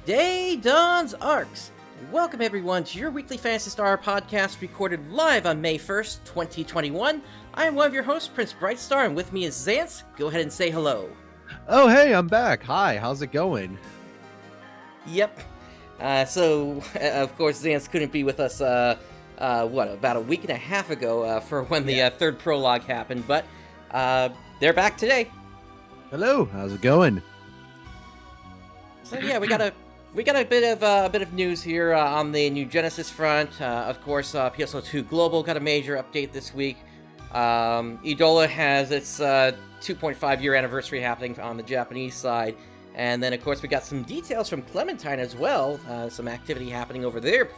Day Dawns ARKS. Welcome everyone to your weekly Phantasy Star podcast recorded live on May 1st, 2021. I am one of your hosts, PrinceBrightstar, and with me is Zance. Go ahead and say hello. Oh, hey, I'm back. Hi, how's it going? Yep. So, of course, Zance couldn't be with us, about a week and a half ago for when the third prologue happened, but they're back today. Hello, how's it going? So yeah, we got a bit of news here on the New Genesis front. Of course, PSO2 Global got a major update this week. Idola has its 2.5 year anniversary happening on the Japanese side. And then, of course, we got some details from Clementine as well. Some activity happening over there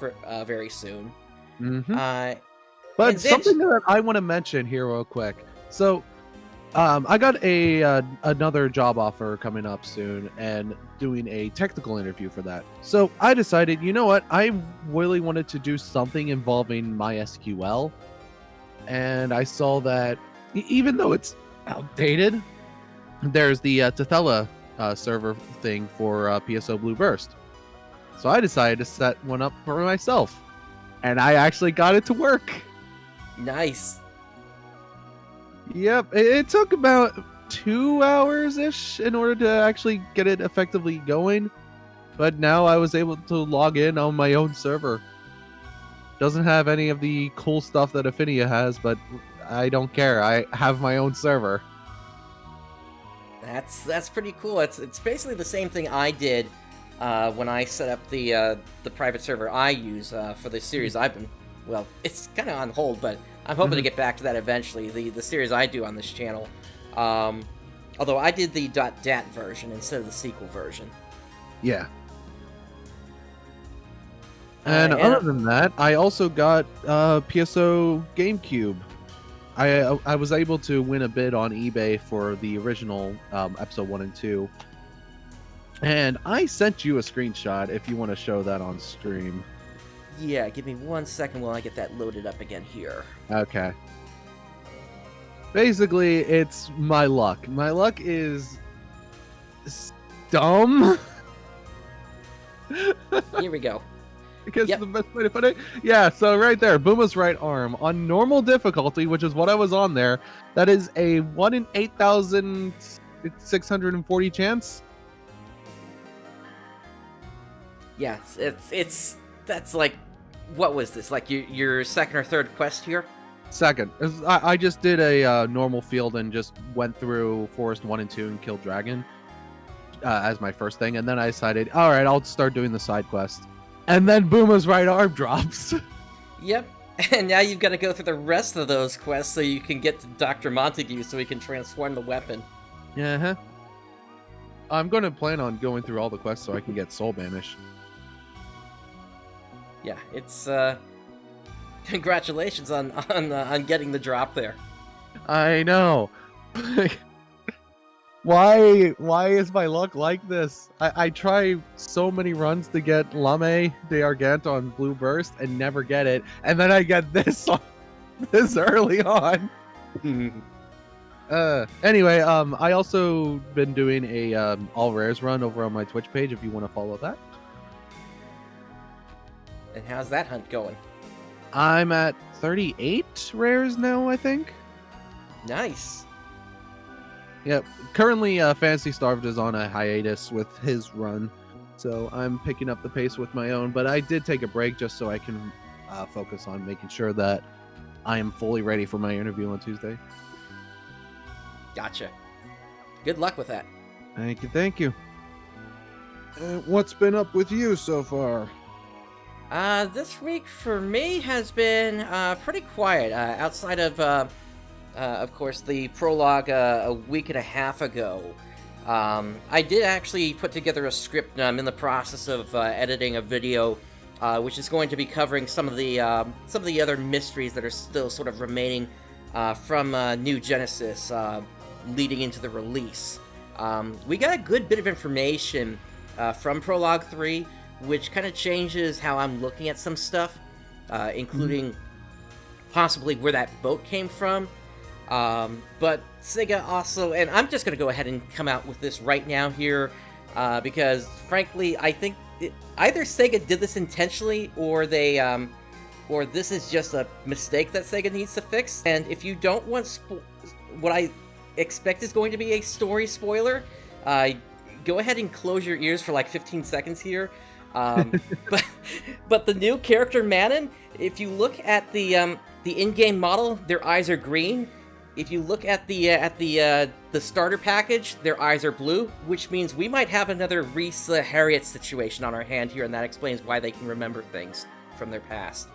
very soon. Mm-hmm. But something that I want to mention here real quick. So, I got another job offer coming up soon and doing a technical interview for that. So I decided, you know what? I really wanted to do something involving MySQL. And I saw that even though it's outdated, there's the Tethella server thing for PSO Blue Burst. So I decided to set one up for myself. And I actually got it to work. Nice. Yep, it took about 2 hours-ish in order to actually get it effectively going. But now I was able to log in on my own server. Doesn't have any of the cool stuff that Affinia has, but I don't care. I have my own server. That's pretty cool. It's basically the same thing I did when I set up the private server I use for the series I've been... Well, it's kind of on hold, but I'm hoping to get back to that eventually, the series I do on this channel. Although I did the .dat version instead of the sequel version. Yeah. And other than that, I also got PSO GameCube. I was able to win a bid on eBay for the original episode 1 and 2. And I sent you a screenshot if you want to show that on stream. Yeah, give me 1 second while I get that loaded up again here. Okay. Basically, it's my luck. My luck is dumb. Here we go. Because the best way to put it. Yeah, so right there, Booma's right arm. On normal difficulty, which is what I was on there, that is a 1 in 8,640 chance. Yeah, that's like, what was this? Like your second or third quest here? Second. I just did a normal field and just went through Forest 1 and 2 and killed Dragon as my first thing. And then I decided, all right, I'll start doing the side quest. And then Booma's right arm drops. Yep. And now you've got to go through the rest of those quests so you can get to Dr. Montague so he can transform the weapon. Yeah. I'm going to plan on going through all the quests so I can get Soul Banish. Yeah, it's congratulations on getting the drop there. I know. Why is my luck like this? I try so many runs to get Lame de Argent on Blue Burst and never get it, and then I get this this early on. Anyway, I also been doing a all rares run over on my Twitch page if you want to follow that. And how's that hunt going? I'm at 38 rares now, I think. Nice. Yep. Currently, Phantasy Star is on a hiatus with his run, so I'm picking up the pace with my own. But I did take a break just so I can focus on making sure that I am fully ready for my interview on Tuesday. Gotcha. Good luck with that. Thank you. Thank you. What's been up with you so far? This week for me has been pretty quiet. Outside of course, the prologue a week and a half ago. I did actually put together a script. I'm in the process of editing a video, which is going to be covering some of the other mysteries that are still sort of remaining from New Genesis, leading into the release. We got a good bit of information from Prologue 3, which kind of changes how I'm looking at some stuff, including possibly where that boat came from. But Sega also, and I'm just going to go ahead and come out with this right now here, because frankly, I think either Sega did this intentionally, or they or this is just a mistake that Sega needs to fix. And if you don't want what I expect is going to be a story spoiler, go ahead and close your ears for like 15 seconds here. But the new character Manon, if you look at the in-game model, their eyes are green. If you look at the starter package, their eyes are blue, which means we might have another Reese Harriet situation on our hand here, and that explains why they can remember things from their past.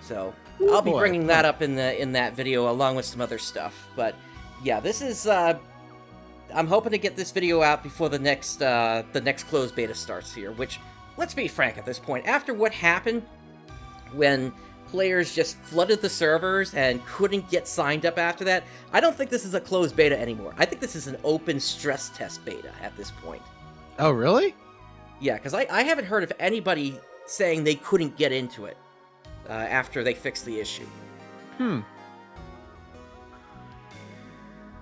So I'll be bringing that up in that video along with some other stuff. But yeah, this is I'm hoping to get this video out before the next closed beta starts here. Which, let's be frank at this point, after what happened when players just flooded the servers and couldn't get signed up after that, I don't think this is a closed beta anymore. I think this is an open stress test beta at this point. Oh, really? Yeah, because I haven't heard of anybody saying they couldn't get into it after they fixed the issue.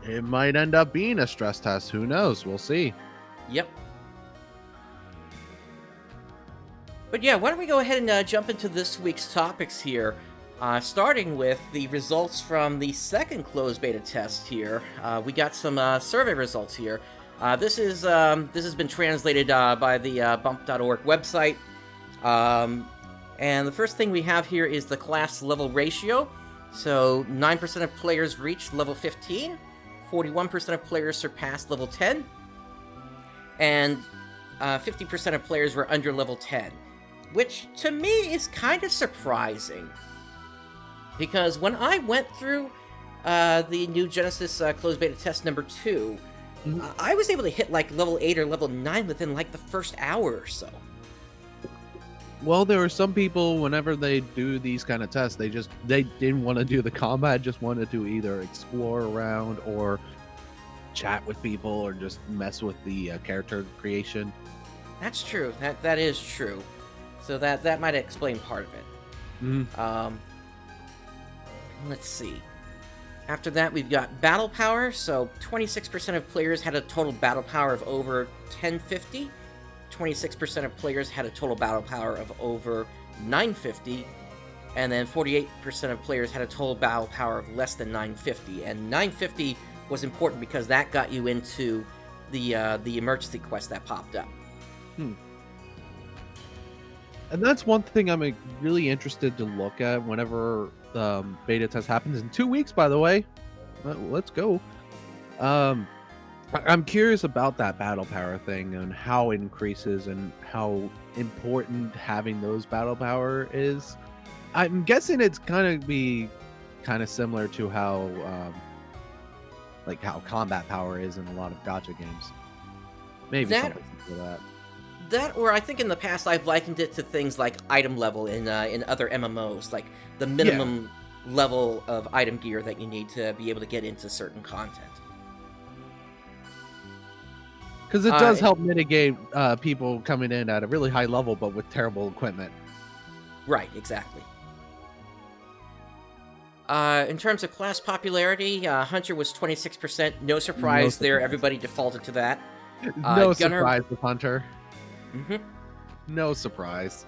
It might end up being a stress test. Who knows? We'll see. Yep. But yeah, why don't we go ahead and jump into this week's topics here, starting with the results from the second closed beta test here. We got some survey results here. This has been translated by the bump.org website. And the first thing we have here is the class level ratio. So 9% of players reached level 15, 41% of players surpassed level 10, and 50% of players were under level 10. Which, to me, is kind of surprising. Because when I went through the new Genesis closed beta test number 2, I was able to hit like level 8 or level 9 within like the first hour or so. Well, there are some people, whenever they do these kind of tests, they didn't want to do the combat, just wanted to either explore around or chat with people or just mess with the character creation. That's true. That is true. So that might explain part of it. Let's see. After that, we've got battle power. So 26% of players had a total battle power of over 1050. 26% of players had a total battle power of over 950. And then 48% of players had a total battle power of less than 950. And 950 was important because that got you into the emergency quest that popped up. And that's one thing I'm really interested to look at whenever the beta test happens in 2 weeks, by the way. Let's go. I'm curious about that battle power thing and how it increases and how important having those battle power is. I'm guessing it's kind of similar to how combat power is in a lot of gacha games. Maybe something like that. That, or I think in the past I've likened it to things like item level in other MMOs, like the minimum level of item gear that you need to be able to get into certain content. Because it does help mitigate people coming in at a really high level, but with terrible equipment. Right, exactly. In terms of class popularity, Hunter was 26%. No surprise there. Everybody defaulted to that. No surprise with Hunter. No surprise.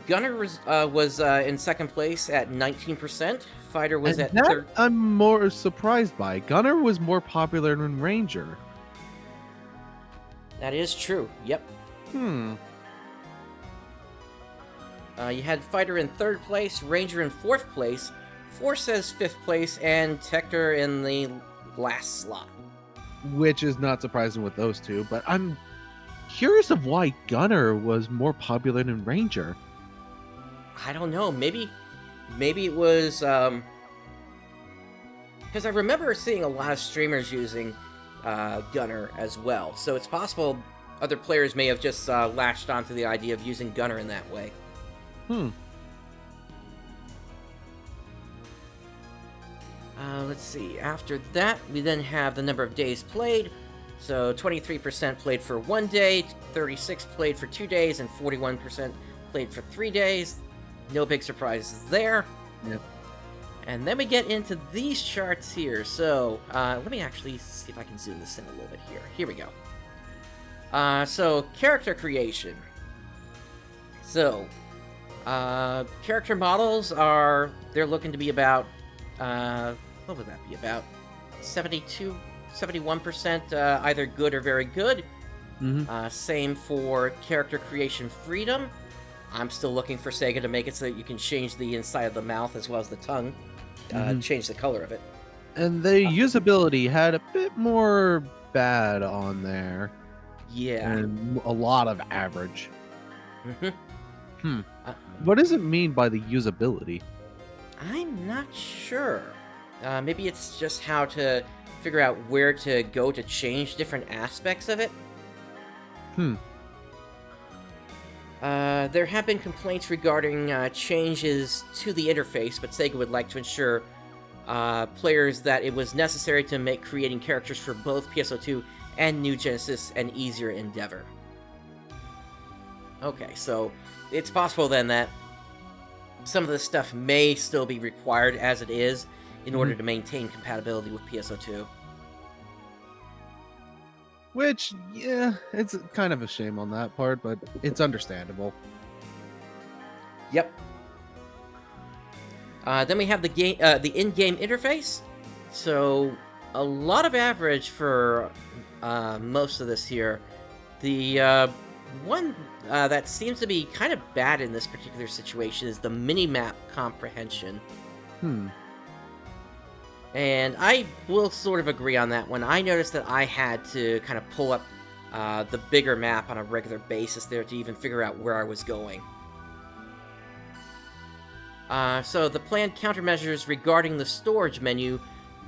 Gunner was in second place at 19%. Fighter was at third. I'm more surprised by. Gunner was more popular than Ranger. That is true. Yep. You had Fighter in third place, Ranger in fourth place, Forces fifth place, and Tector in the last slot. Which is not surprising with those two, but I'm curious of why Gunner was more popular than Ranger. I don't know. Maybe it was because I remember seeing a lot of streamers using Gunner as well. So it's possible other players may have just latched onto the idea of using Gunner in that way. Let's see. After that, we then have the number of days played. So 23% played for 1 day, 36% played for 2 days, and 41% played for 3 days. No big surprises there. Yep. And then we get into these charts here. So let me actually see if I can zoom this in a little bit here. Here we go. So character creation. So, character models they're looking to be about, what would that be, about 71% either good or very good. Same for character creation freedom. I'm still looking for Sega to make it so that you can change the inside of the mouth as well as the tongue, change the color of it. And the usability had a bit more bad on there. Yeah. And a lot of average. What does it mean by the usability? I'm not sure. Maybe it's just how to figure out where to go to change different aspects of it. There have been complaints regarding changes to the interface, but Sega would like to ensure players that it was necessary to make creating characters for both PSO2 and New Genesis an easier endeavor. Okay, so it's possible then that some of this stuff may still be required as it is in order to maintain compatibility with PSO2. Which, yeah, it's kind of a shame on that part, but it's understandable. Yep. Then we have the in-game interface. So a lot of average for most of this here. The one that seems to be kind of bad in this particular situation is the mini-map comprehension. And I will sort of agree on that one. I noticed that I had to kind of pull up the bigger map on a regular basis there to even figure out where I was going. So the planned countermeasures regarding the storage menu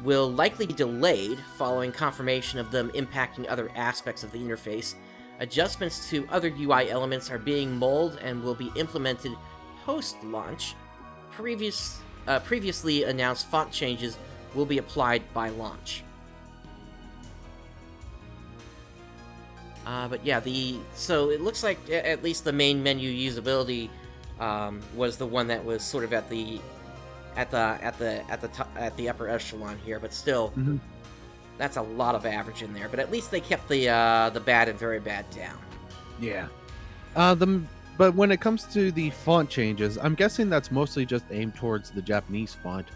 will likely be delayed following confirmation of them impacting other aspects of the interface. Adjustments to other UI elements are being molded and will be implemented post-launch. Previously announced font changes will be applied by launch. But yeah, so it looks like at least the main menu usability was the one that was sort of at the upper echelon here, but still, that's a lot of average in there. But at least they kept the bad and very bad down. Yeah. But when it comes to the font changes, I'm guessing that's mostly just aimed towards the Japanese font.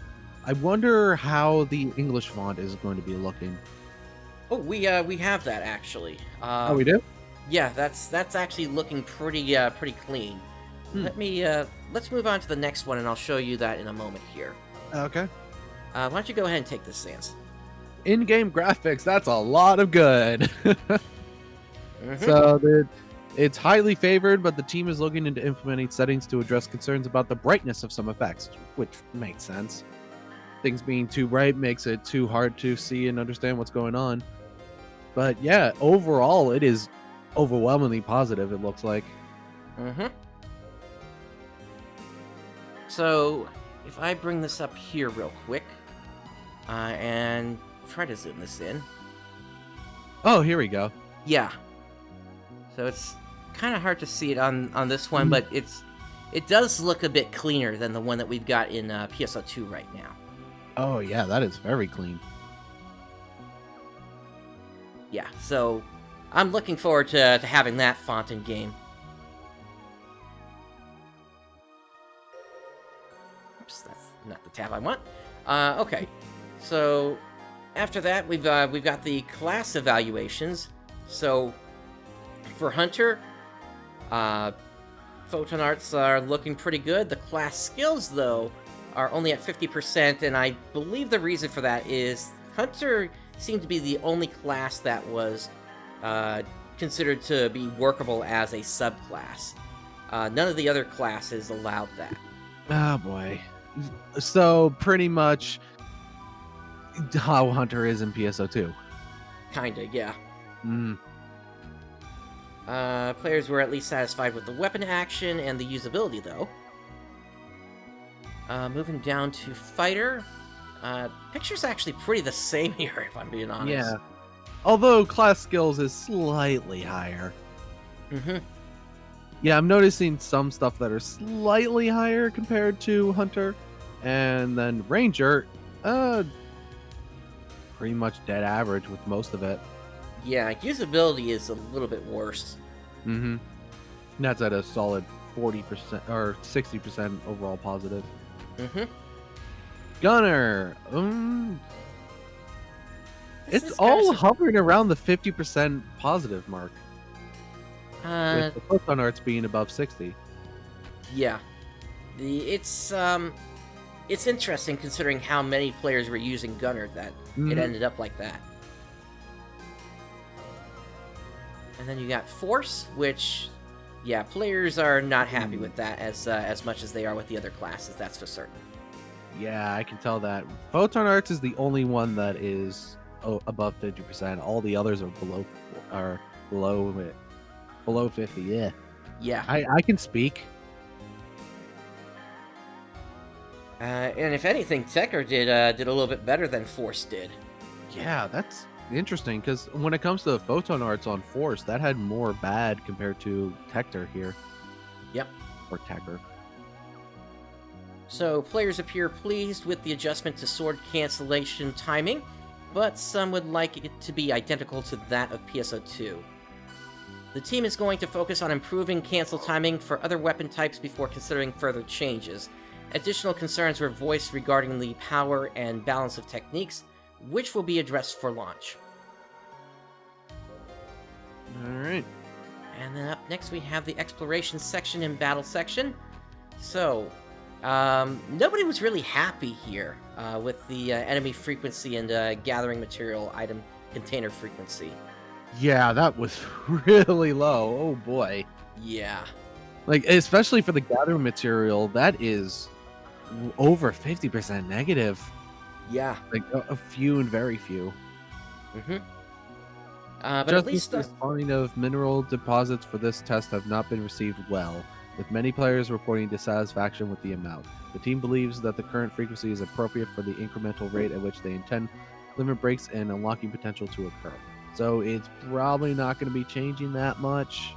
I wonder how the English font is going to be looking. Oh, we have that actually. Oh, we do? Yeah, that's actually looking pretty clean. Let's move on to the next one, and I'll show you that in a moment here. Okay. Why don't you go ahead and take this, Sans? In-game graphics, that's a lot of good. So it's highly favored, but the team is looking into implementing settings to address concerns about the brightness of some effects, which makes sense. Things being too bright makes it too hard to see and understand what's going on. But yeah, overall, it is overwhelmingly positive, it looks like. So, if I bring this up here real quick, and try to zoom this in. Oh, here we go. Yeah. So it's kind of hard to see it on this one, but it does look a bit cleaner than the one that we've got in PSO2 right now. Oh yeah, that is very clean. Yeah, so I'm looking forward to having that font in game. Oops, that's not the tab I want. Okay, so after that we've got the class evaluations. So for Hunter, Photon Arts are looking pretty good. The class skills, though, are only at 50%, and I believe the reason for that is Hunter seemed to be the only class that was considered to be workable as a subclass. None of the other classes allowed that. Oh boy. So pretty much how Hunter is in PSO2. Kinda, yeah. Players were at least satisfied with the weapon action and the usability, though. Moving down to Fighter. Picture's actually pretty the same here, if I'm being honest. Yeah. Although class skills is slightly higher. Yeah, I'm noticing some stuff that are slightly higher compared to Hunter. And then Ranger, pretty much dead average with most of it. Yeah, usability is a little bit worse. Mm-hmm. That's at a solid 40% or 60% overall positive. Mm-hmm. Gunner, it's all hovering around the 50% positive mark. With the photon arts being above 60. Yeah, it's interesting considering how many players were using Gunner that it ended up like that. And then you got Force, which, yeah, players are not happy with that as much as they are with the other classes. That's for certain. Yeah, I can tell that. Photon arts is the only one that is above 50%. All the others are below 50. Yeah. Yeah. I can speak. And if anything, Tekker did a little bit better than Force did. Yeah, that's interesting, because when it comes to photon arts on Force, that had more bad compared to Tekker here. Yep. Or Tekker. So, players appear pleased with the adjustment to sword cancellation timing, but some would like it to be identical to that of PSO2. The team is going to focus on improving cancel timing for other weapon types before considering further changes. Additional concerns were voiced regarding the power and balance of techniques, which will be addressed for launch. Alright. And then up next we have the exploration section and battle section. So, nobody was really happy here with the enemy frequency and gathering material item container frequency. Yeah, that was really low. Oh boy. Yeah. Like, especially for the gathering material, that is over 50% negative. Yeah. Like, a few and very few. Mm-hmm. But just at least the spawning of mineral deposits for this test have not been received well, with many players reporting dissatisfaction with the amount. The team believes that the current frequency is appropriate for the incremental rate at which they intend limit breaks and unlocking potential to occur. So it's probably not going to be changing that much.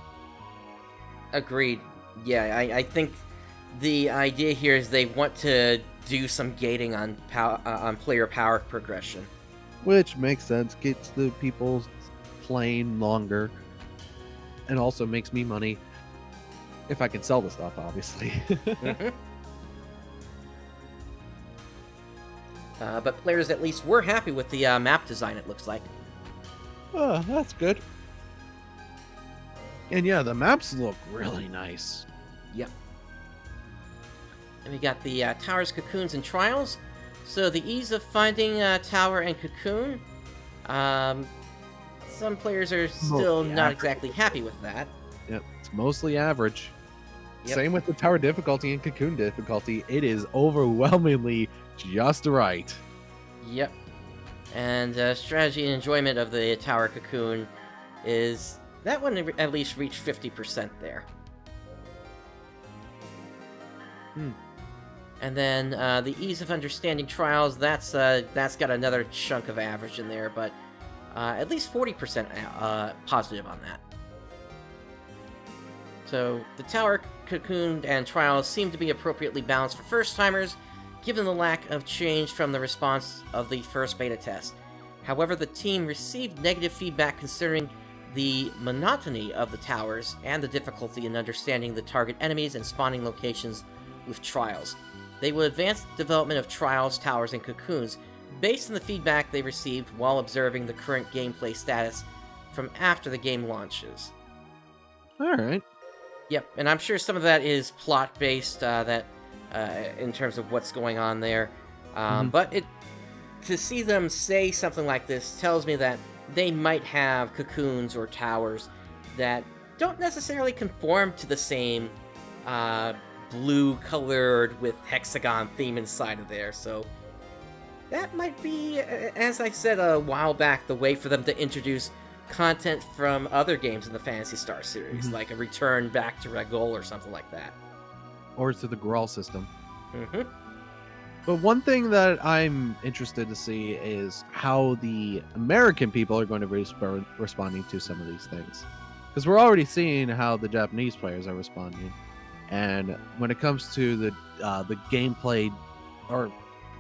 Agreed. Yeah, I think the idea here is they want to do some gating on player power progression. Which makes sense. Gets the people playing longer. And also makes me money. If I can sell the stuff, obviously. Mm-hmm. But players at least were happy with the map design, it looks like. Oh, that's good. And yeah, the maps look really nice. Yep. And we got the towers, cocoons, and trials. So the ease of finding tower and cocoon. Some players are still not exactly happy with that. Yep, it's mostly average. Yep. Same with the tower difficulty and cocoon difficulty. It is overwhelmingly just right. Yep. And strategy and enjoyment of the tower cocoon is... that one at least reached 50% there. And then the ease of understanding trials, that's got another chunk of average in there, but at least 40% positive on that. So the tower, cocoon, and trials seem to be appropriately balanced for first-timers, given the lack of change from the response of the first beta test. However, the team received negative feedback concerning the monotony of the towers and the difficulty in understanding the target enemies and spawning locations with trials. They will advance the development of trials, towers, and cocoons based on the feedback they received while observing the current gameplay status from after the game launches. Alright. Yep, and I'm sure some of that is plot-based, in terms of what's going on there. But to see them say something like this tells me that they might have cocoons or towers that don't necessarily conform to the same blue-colored with hexagon theme inside of there, so that might be, as I said a while back, the way for them to introduce content from other games in the Phantasy Star series, like a return back to Regol or something like that. Or to the Grawl system. But one thing that I'm interested to see is how the American people are going to be responding to some of these things. Because we're already seeing how the Japanese players are responding. And when it comes to the gameplay, or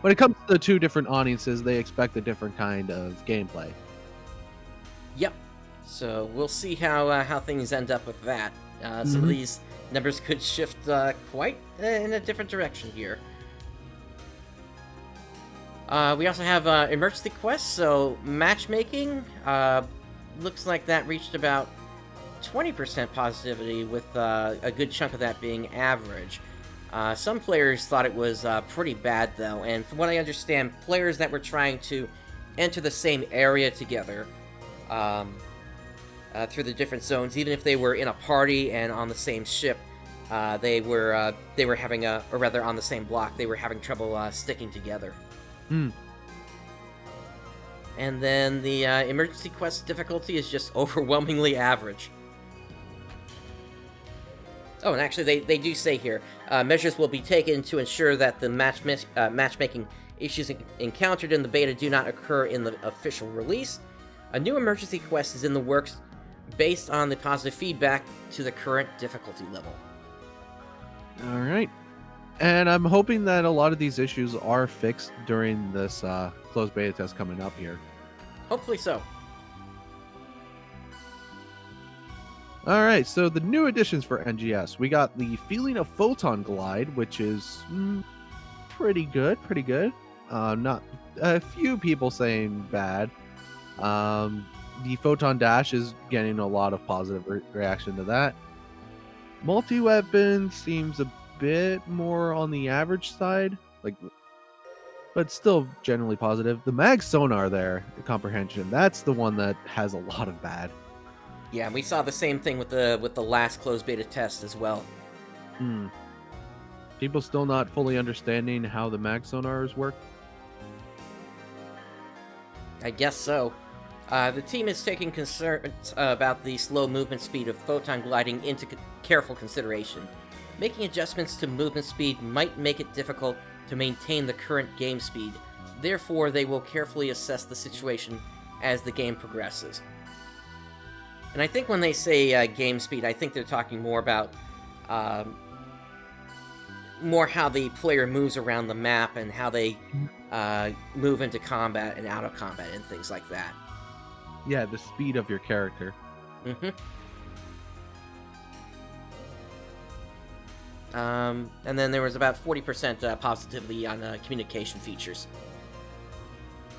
when it comes to the two different audiences, they expect a different kind of gameplay. Yep. So we'll see how things end up with that. Some of these numbers could shift quite in a different direction here. We also have emergency quests, so matchmaking looks like that reached about 20% positivity, with a good chunk of that being average. Some players thought it was pretty bad, though, and from what I understand, players that were trying to enter the same area together through the different zones, even if they were in a party and on the same ship, they were having or rather on the same block, they were having trouble sticking together. And then the emergency quest difficulty is just overwhelmingly average. Oh, and actually, they do say here, measures will be taken to ensure that the matchmaking issues encountered in the beta do not occur in the official release. A new emergency quest is in the works based on the positive feedback to the current difficulty level. All right. And I'm hoping that a lot of these issues are fixed during this closed beta test coming up here. Hopefully so. All right, so the new additions for NGS. We got the Feeling of Photon Glide, which is pretty good. Not a few people saying bad. The Photon Dash is getting a lot of positive reaction to that. Multi-weapon seems a bit more on the average side, but still generally positive. The mag sonar there, the comprehension, that's the one that has a lot of bad. Yeah, we saw the same thing with the last closed beta test as well. People still not fully understanding how the mag sonars work? I guess so. The team is taking concerns about the slow movement speed of photon gliding into careful consideration. Making adjustments to movement speed might make it difficult to maintain the current game speed. Therefore, they will carefully assess the situation as the game progresses. And I think when they say game speed, I think they're talking more about how the player moves around the map and how they move into combat and out of combat and things like that. Yeah, the speed of your character. And then there was about 40% positivity on communication features.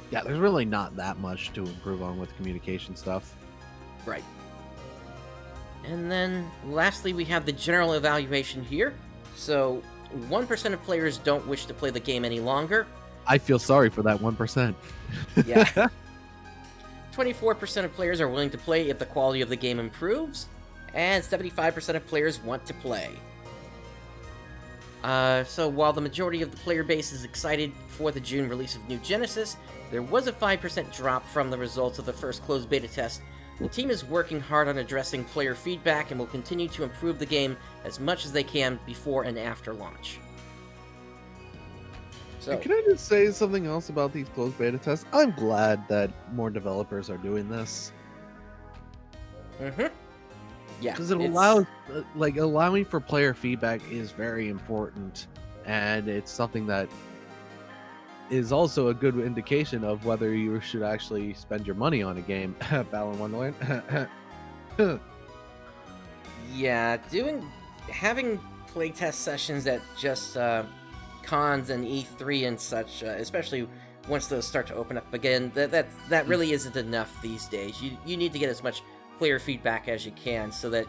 Yeah, there's really not that much to improve on with communication stuff. Right. And then, lastly, we have the general evaluation here. So, 1% of players don't wish to play the game any longer. I feel sorry for that 1%. Yeah. 24% of players are willing to play if the quality of the game improves, and 75% of players want to play. So while the majority of the player base is excited for the June release of New Genesis, there was a 5% drop from the results of the first closed beta test. The team is working hard on addressing player feedback and will continue to improve the game as much as they can before and after launch. So, can I just say something else about these closed beta tests? I'm glad that more developers are doing this. Yeah. Because it allows, allowing for player feedback is very important, and it's something that is also a good indication of whether you should actually spend your money on a game. Battle in Wonderland. Yeah, having playtest sessions at just cons and E3 and such, especially once those start to open up again, that really isn't enough these days. You need to get as much player feedback as you can, so that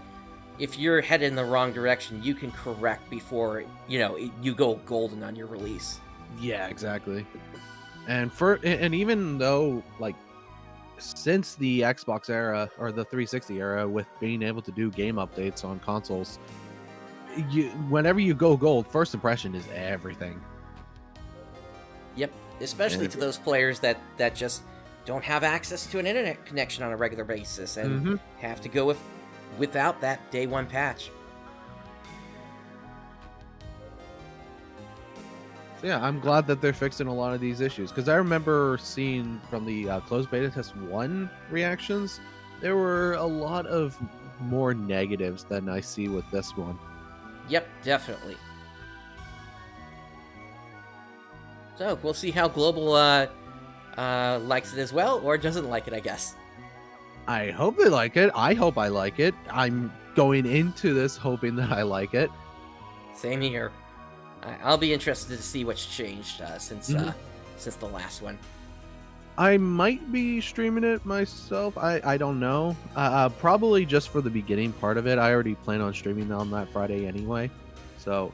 if you're headed in the wrong direction, you can correct before you go golden on your release. Yeah, exactly. And even though, since the Xbox era or the 360 era, with being able to do game updates on consoles, whenever you go gold, first impression is everything. Yep, especially to those players that just don't have access to an internet connection on a regular basis and have to go without that day one patch. So yeah, I'm glad that they're fixing a lot of these issues, because I remember seeing from the closed beta test 1 reactions, there were a lot of more negatives than I see with this one. Yep, definitely. So we'll see how Global likes it as well, or doesn't like it, I guess. I hope they like it. I hope I like it. I'm going into this hoping that I like it. Same here. I'll be interested to see what's changed since the last one. I might be streaming it myself. I don't know. Probably just for the beginning part of it. I already plan on streaming on that Friday anyway. So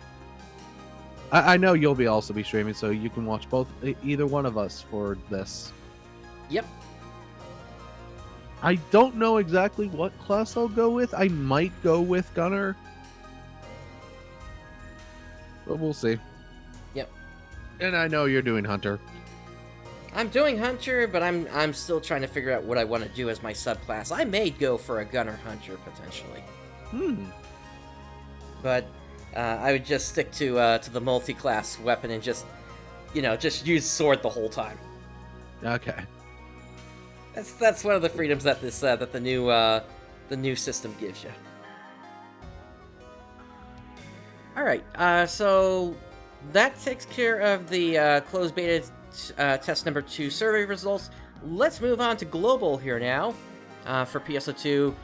I know you'll be also be streaming, so you can watch either one of us for this. Yep. I don't know exactly what class I'll go with. I might go with Gunner. But we'll see. Yep. And I know you're doing Hunter. I'm doing Hunter, but I'm still trying to figure out what I want to do as my subclass. I may go for a Gunner Hunter, potentially. But I would just stick to the multi-class weapon and just use sword the whole time. Okay. That's one of the freedoms that the new system gives you. All right, so that takes care of the closed beta test number 2 survey results. Let's move on to global here now for PSO2.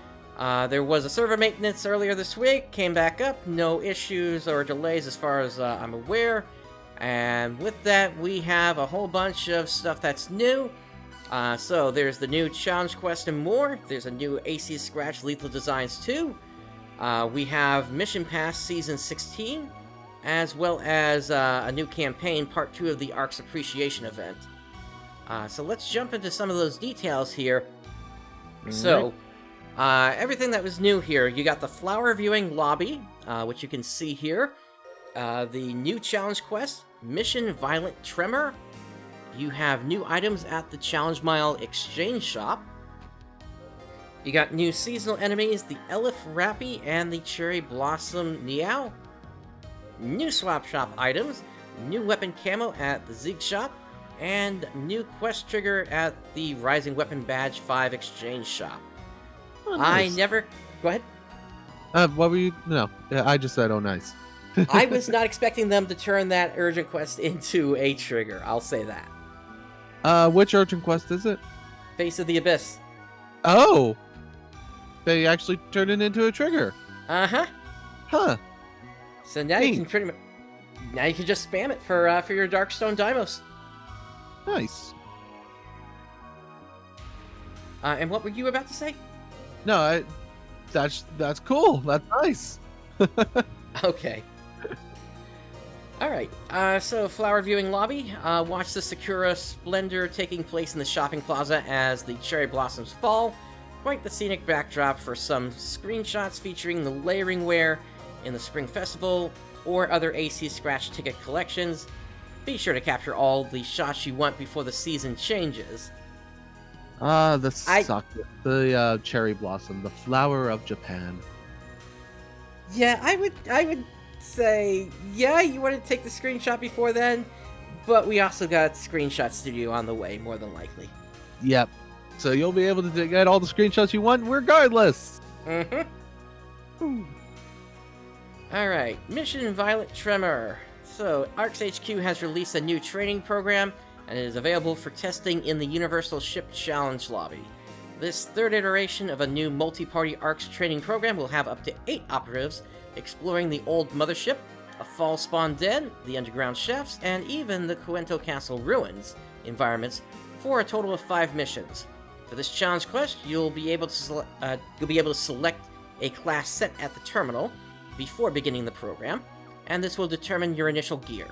There was a server maintenance earlier this week, came back up, no issues or delays as far as I'm aware. And with that, we have a whole bunch of stuff that's new. So there's the new challenge quest and more. There's a new AC Scratch Lethal Designs 2. We have Mission Pass Season 16, as well as a new campaign, Part 2 of the ARKS Appreciation Event. So let's jump into some of those details here. So, everything that was new here, you got the flower viewing lobby, which you can see here. The new challenge quest, Mission Violent Tremor. You have new items at the Challenge Mile Exchange Shop. You got new seasonal enemies, the Elif Rappy and the Cherry Blossom Niao. New swap shop items, new weapon camo at the Zig Shop, and new quest trigger at the Rising Weapon Badge 5 Exchange Shop. Oh, nice. Go ahead. What were you... No, I just said, oh, nice. I was not expecting them to turn that urgent quest into a trigger, I'll say that. Which urgent quest is it? Face of the Abyss. Oh! They actually turned it into a trigger. Uh-huh. Huh. So now you can pretty much... Now you can just spam it for your Darkstone Deimos. Nice. And what were you about to say? No, that's cool. That's nice. Okay. Alright, so flower viewing lobby. Watch the Sakura Splendor taking place in the shopping plaza as the cherry blossoms fall. Quite the scenic backdrop for some screenshots featuring the layering wear in the Spring Festival or other AC Scratch ticket collections. Be sure to capture all the shots you want before the season changes. The cherry blossom, the flower of Japan. Yeah, I would say, yeah, you want to take the screenshot before then, but we also got Screenshot Studio on the way, more than likely. Yep. So you'll be able to get all the screenshots you want regardless. Mm-hmm. Alright, Mission Violent Tremor. So, ARKS HQ has released a new training program, and it is available for testing in the Universal Ship Challenge lobby. This third iteration of a new multi-party ARKS training program will have up to 8 operatives exploring the old mothership, a fall spawn den, the underground shafts, and even the Cuento Castle ruins environments for a total of 5 missions. For this challenge quest, you'll be able to select a class set at the terminal before beginning the program, and this will determine your initial gear.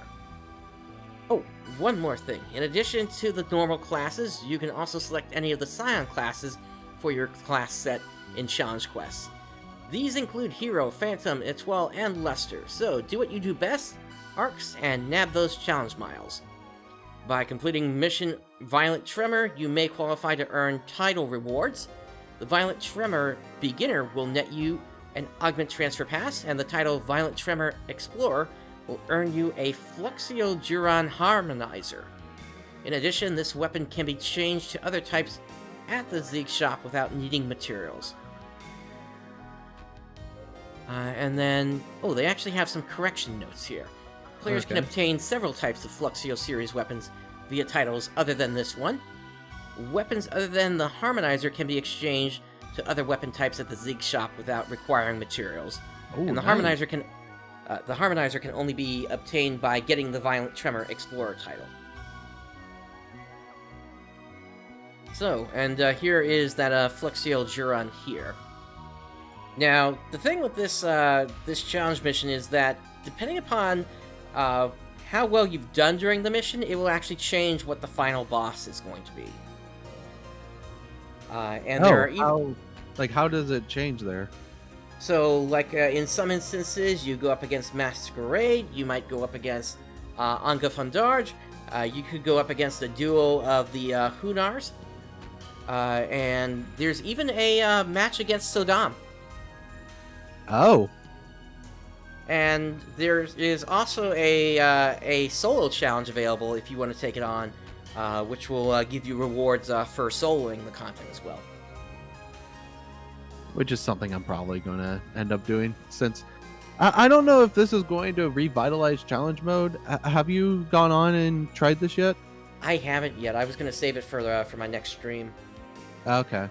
Oh, one more thing. In addition to the normal classes, you can also select any of the Scion classes for your class set in challenge quests. These include Hero, Phantom, Etoile, and Lester, so do what you do best, ARKS, and nab those challenge miles. By completing Mission Violent Tremor, you may qualify to earn title rewards. The Violent Tremor Beginner will net you an Augment Transfer Pass, and the title Violent Tremor Explorer will earn you a Fluxio Juron Harmonizer. In addition, this weapon can be changed to other types at the Zig Shop without needing materials. And then, they actually have some correction notes here. Players can obtain several types of Fluxio series weapons via titles other than this one. Weapons other than the Harmonizer can be exchanged to other weapon types at the Zeke shop without requiring materials. Ooh, and the nice. Harmonizer can only be obtained by getting the Violent Tremor Explorer title. So, and here is that Fluxial Juron here. Now, the thing with this this challenge mission is that depending upon how well you've done during the mission, it will actually change what the final boss is going to be. And there are even... how does it change there? So, like, in some instances, you go up against Masquerade, you might go up against Anga Fondarge, you could go up against a duo of the Hunars, and there's even a match against Sodam. Oh. And there is also a solo challenge available if you want to take it on, which will give you rewards for soloing the content as well. Which is something I'm probably going to end up doing, since I don't know if this is going to revitalize challenge mode. Have you gone on and tried this yet? I haven't yet. I was going to save it for my next stream. Okay.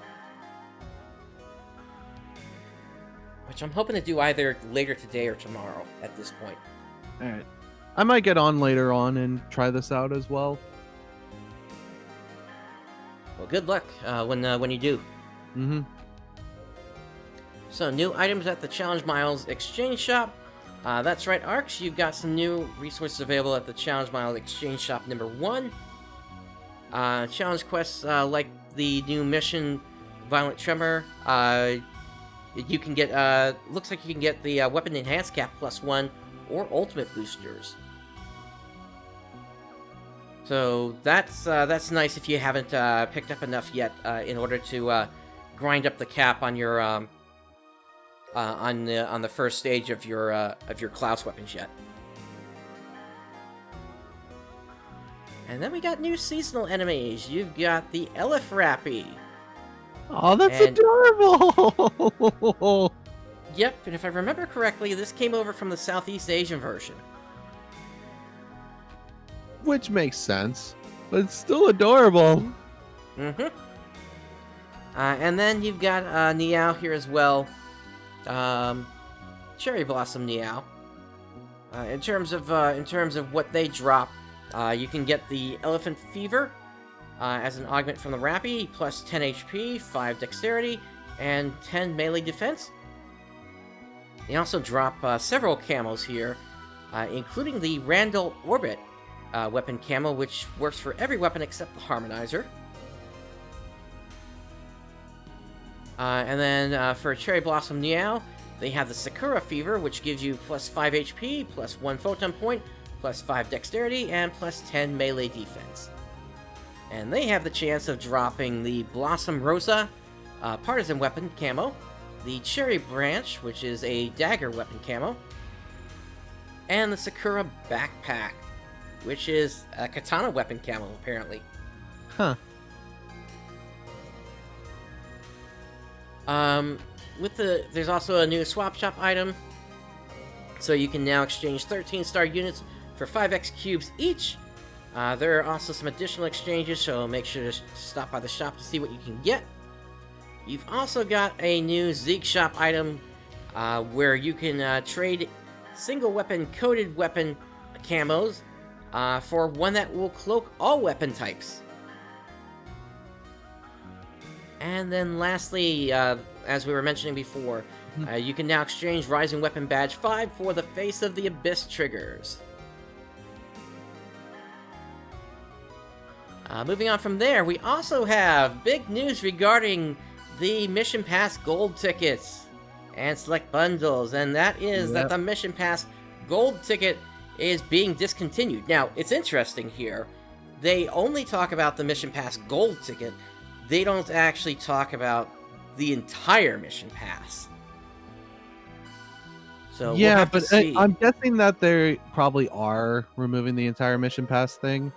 Which I'm hoping to do either later today or tomorrow at this point. Alright. I might get on later on and try this out as well. Well, good luck when you do. Mm-hmm. So, new items at the Challenge Miles Exchange Shop. That's right, ARKS, you've got some new resources available at the Challenge Miles Exchange Shop number 1. Challenge quests like the new mission, Violent Tremor. You can get, looks like you can get the Weapon Enhanced Cap +1 or Ultimate Boosters. So, that's nice if you haven't picked up enough yet in order to grind up the cap on your... on the first stage of your Klaus weapons yet. And then we got new seasonal enemies. You've got the Elifrappy. Oh, that's adorable! Yep, and if I remember correctly, this came over from the Southeast Asian version. Which makes sense, but it's still adorable. Mm-hmm. And then you've got Niao here as well. Cherry Blossom Niao. In terms of what they drop, you can get the Elephant Fever as an augment from the Rappy, plus 10 HP, 5 Dexterity, and 10 melee defense. They also drop several camos here, including the Randall Orbit weapon camo, which works for every weapon except the Harmonizer. And then for Cherry Blossom Niao, they have the Sakura Fever, which gives you plus 5 HP, plus 1 Photon Point, plus 5 Dexterity, and plus 10 melee defense. And they have the chance of dropping the Blossom Rosa Partisan Weapon camo, the Cherry Branch, which is a Dagger Weapon camo, and the Sakura Backpack, which is a Katana Weapon camo, apparently. Huh. There's also a new swap shop item, so you can now exchange 13-star units for 5x cubes each. There are also some additional exchanges, so make sure to stop by the shop to see what you can get. You've also got a new Zeke shop item, where you can trade single weapon coated weapon camos for one that will cloak all weapon types. And then lastly, as we were mentioning before, you can now exchange Rising Weapon Badge 5 for the Face of the Abyss triggers. Moving on from there, we also have big news regarding the Mission Pass Gold tickets and select bundles, and that is that the Mission Pass Gold ticket is being discontinued. Now, it's interesting here. They only talk about the Mission Pass Gold ticket. They don't actually talk about the entire Mission Pass. So yeah, we'll have but to see. I'm guessing that they probably are removing the entire Mission Pass thing.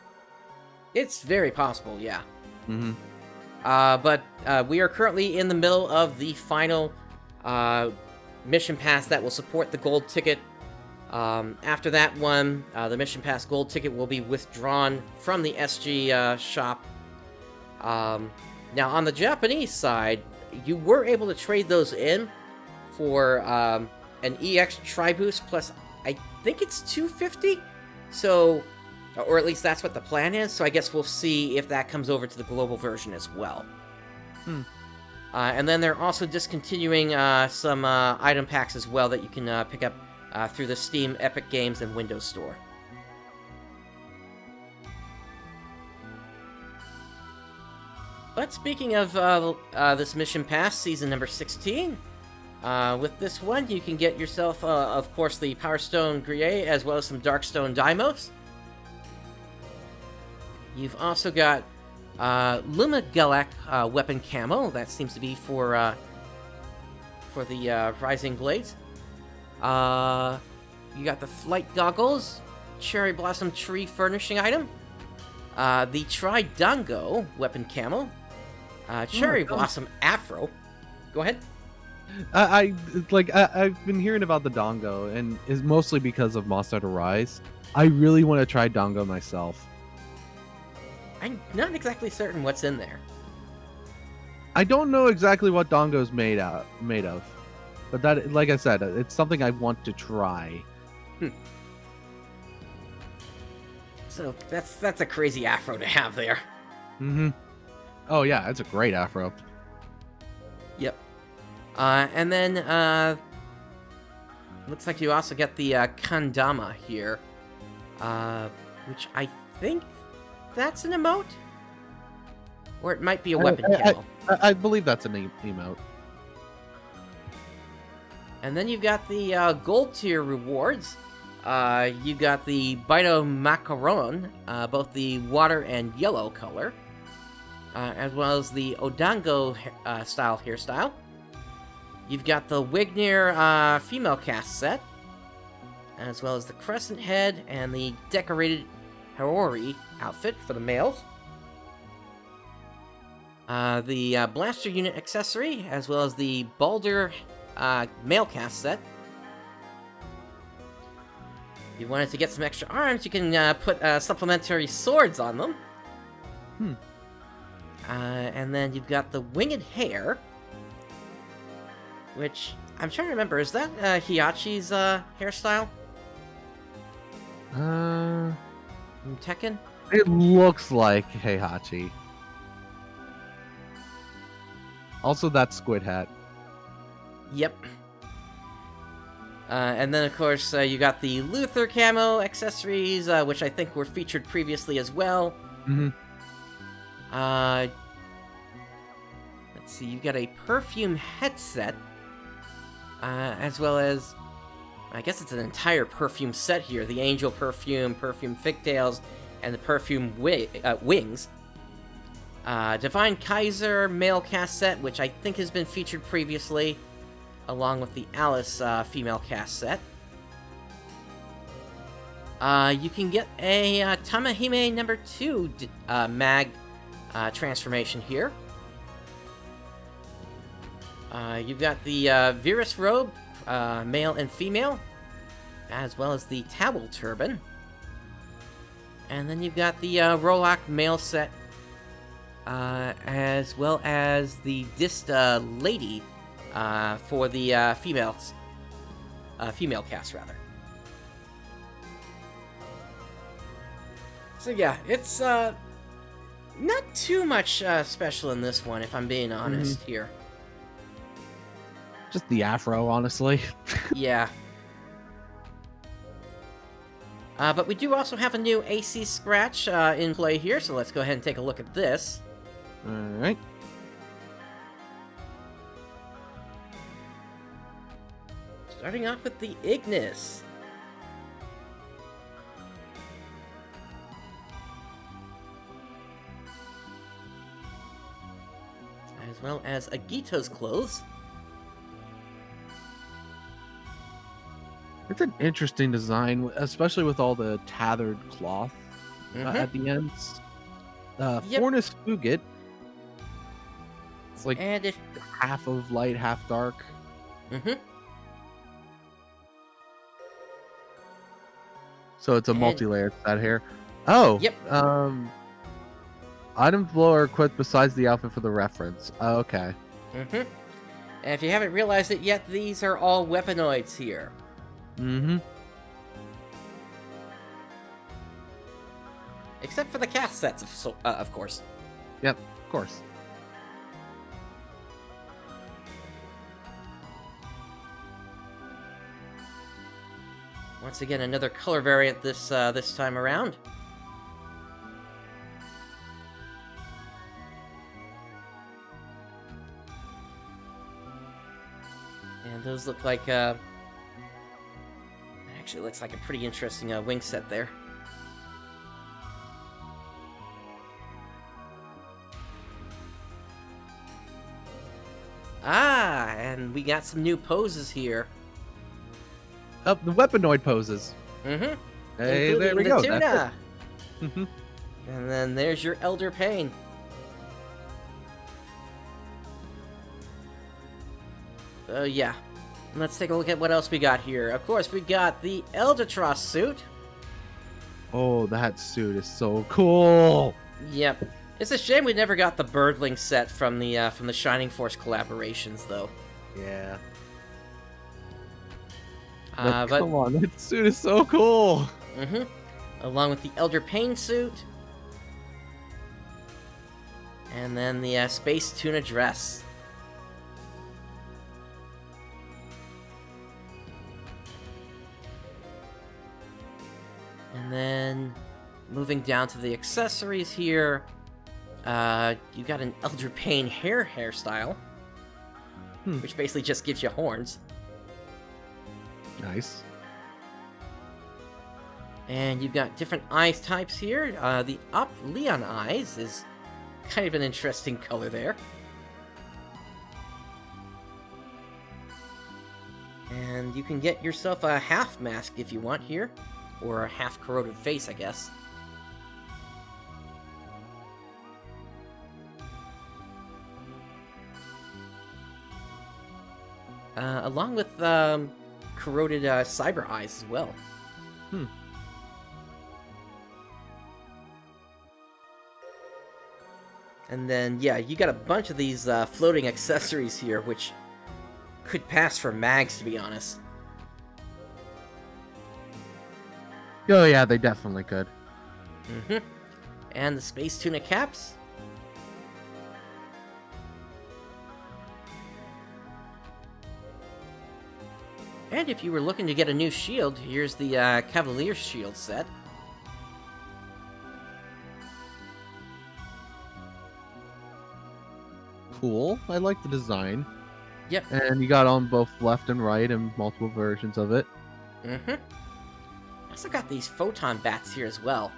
It's very possible, yeah. Mm-hmm. But we are currently in the middle of the final Mission Pass that will support the Gold ticket. After that one, the Mission Pass Gold ticket will be withdrawn from the SG shop. Now, on the Japanese side, you were able to trade those in for an EX Tri-Boost plus, I think it's 250? So, or at least that's what the plan is, so I guess we'll see if that comes over to the global version as well. And then they're also discontinuing some item packs as well that you can pick up through the Steam, Epic Games, and Windows Store. But speaking of this Mission Pass, Season number 16, with this one you can get yourself, of course, the Power Stone Grille, as well as some Darkstone Deimos. You've also got Luma Galak weapon camo. That seems to be for the Rising Blades. You got the Flight Goggles, Cherry Blossom Tree furnishing item. The Tri-Dango weapon camo. Cherry Blossom Afro. Go ahead. I've been hearing about the Dango, and is mostly because of Monster Hunter Rise. I really want to try Dango myself. I'm not exactly certain what's in there. I don't know exactly what Dango's made of, but that, like I said, it's something I want to try. So that's a crazy afro to have there. Oh yeah, it's a great afro. Yep. And then looks like you also get the Kandama here, which I think that's an emote, or it might be a weapon camo. I believe that's an emote. And then you've got the gold tier rewards. You've got the Bito Macaron, both the water and yellow color, as well as the Odango style hairstyle. You've got the Wignir female cast set, as well as the crescent head and the decorated Haori outfit for the males. The blaster unit accessory, as well as the Baldur male cast set. If you wanted to get some extra arms, you can put supplementary swords on them. And then you've got the winged hair, which I'm trying to remember, is that Hiachi's hairstyle? From Tekken? It looks like Heihachi. Also, that squid hat. Yep. And then, of course, you got the Luther camo accessories, which I think were featured previously as well. Let's see, you've got a perfume headset, as well as, I guess it's an entire perfume set here. The Angel perfume, perfume Figtails, and the perfume wings. Divine Kaiser male cast set, which I think has been featured previously, along with the Alice female cast set. You can get a Tamahime number 2 mag transformation here. You've got the Virus robe, male and female, as well as the Towel turban. And then you've got the Rollock male set, as well as the Dista lady for the female cast, rather. So yeah, it's not too much special in this one, if I'm being honest here. Just the afro, honestly. Yeah. But we do also have a new AC Scratch in play here, so let's go ahead and take a look at this. Alright. Starting off with the Ignis. As well as Agito's clothes. It's an interesting design, especially with all the tethered cloth at the ends. Fornus Fugit. It's like half of light, half dark. So it's a multi-layered set here. Oh! Yep. Items below are equipped besides the outfit for the reference. Oh, okay. And if you haven't realized it yet, these are all weaponoids here. Except for the cast sets, of course. Yep, of course. Once again, another color variant this time around. And those look like, actually looks like a pretty interesting wing set there. Ah, and we got some new poses here. Oh, the weaponoid poses. Hey, there we go. Tuna. And then there's your Elder Pain. Yeah. Let's take a look at what else we got here. Of course, we got the Eldertros suit. Oh, that suit is so cool. Yep. It's a shame we never got the Birdling set from the Shining Force collaborations, though. Yeah. But come on, that suit is so cool. Along with the Elder Pain suit. And then the Space Tuna dress. And then, moving down to the accessories here, you got an Elder Pain hairstyle, which basically just gives you horns. Nice. And you've got different eyes types here. The Up Leon eyes is kind of an interesting color there. And you can get yourself a half mask if you want here. Or a half-corroded face, I guess. Along with corroded cyber eyes as well. And then, yeah, you got a bunch of these floating accessories here, which could pass for mags, to be honest. Oh yeah, they definitely could. And the Space Tuna caps. And if you were looking to get a new shield, here's the Cavalier shield set. Cool. I like the design. Yep. And you got on both left and right and multiple versions of it. Also got these photon bats here as well.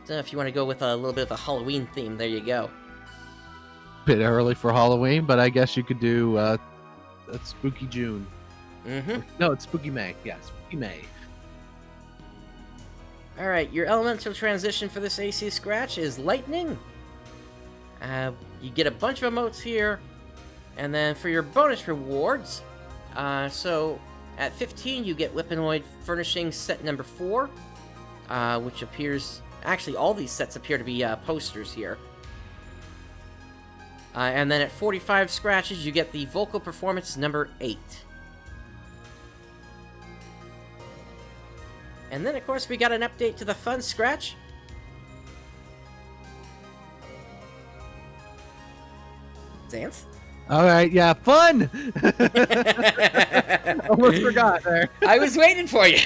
So if you want to go with a little bit of a Halloween theme, there you go. Bit early for Halloween, but I guess you could do a Spooky June. No, it's Spooky May. Yeah, Spooky May. Alright, your elemental transition for this AC Scratch is Lightning. You get a bunch of emotes here. And then for your bonus rewards, so at 15 you get Weaponoid Furnishing Set number 4, which appears... Actually, all these sets appear to be posters here. And then at 45 scratches, you get the Vocal Performance number 8. And then, of course, we got an update to the Fun Scratch. Zance? Alright, yeah, fun! Almost forgot there. I was waiting for you!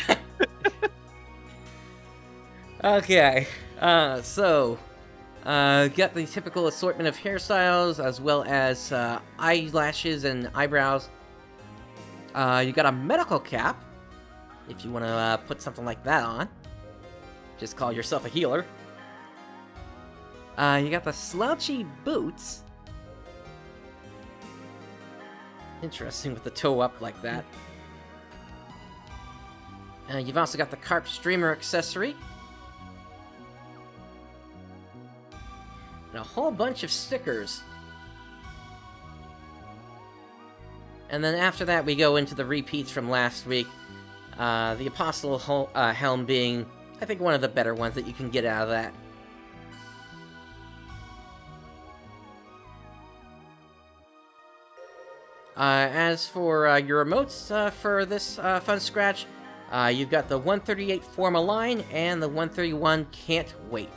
Okay, so, got the typical assortment of hairstyles, as well as eyelashes and eyebrows. You got a medical cap, if you want to put something like that on. Just call yourself a healer. You got the slouchy boots. Interesting with the toe up like that. You've also got the Carp Streamer accessory. And a whole bunch of stickers. And then after that, we go into the repeats from last week. The Apostle Helm being, I think, one of the better ones that you can get out of that. As for your emotes for this fun scratch, you've got the 138 Form a Line and the 131 Can't Wait.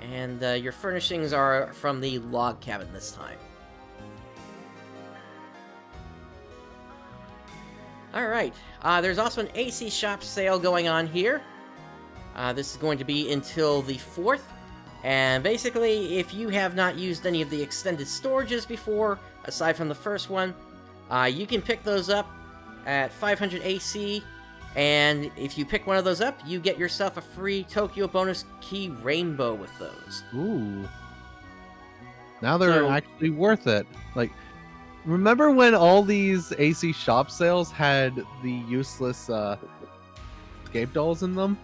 And your furnishings are from the log cabin this time. Alright, there's also an AC shop sale going on here. This is going to be until the 4th. And basically, if you have not used any of the extended storages before, aside from the first one, you can pick those up at 500 AC. And if you pick one of those up, you get yourself a free Tokyo bonus key rainbow with those. Ooh. Now they're actually worth it. Like, remember when all these AC shop sales had the useless escape dolls in them?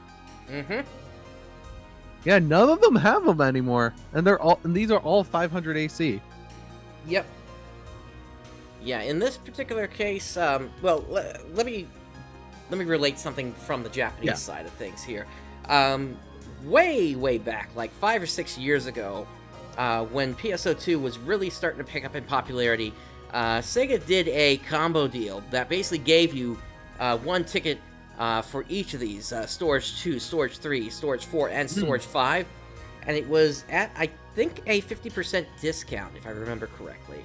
Mm-hmm. Yeah, none of them have them anymore, and these are all 500 AC. Yep. Yeah, in this particular case, well, let me relate something from the Japanese side of things here. Way back, like 5 or 6 years ago, when PSO2 was really starting to pick up in popularity, Sega did a combo deal that basically gave you one ticket for each of these, Storage 2, Storage 3, Storage 4, and Storage 5, and it was at, I think, a 50% discount, if I remember correctly.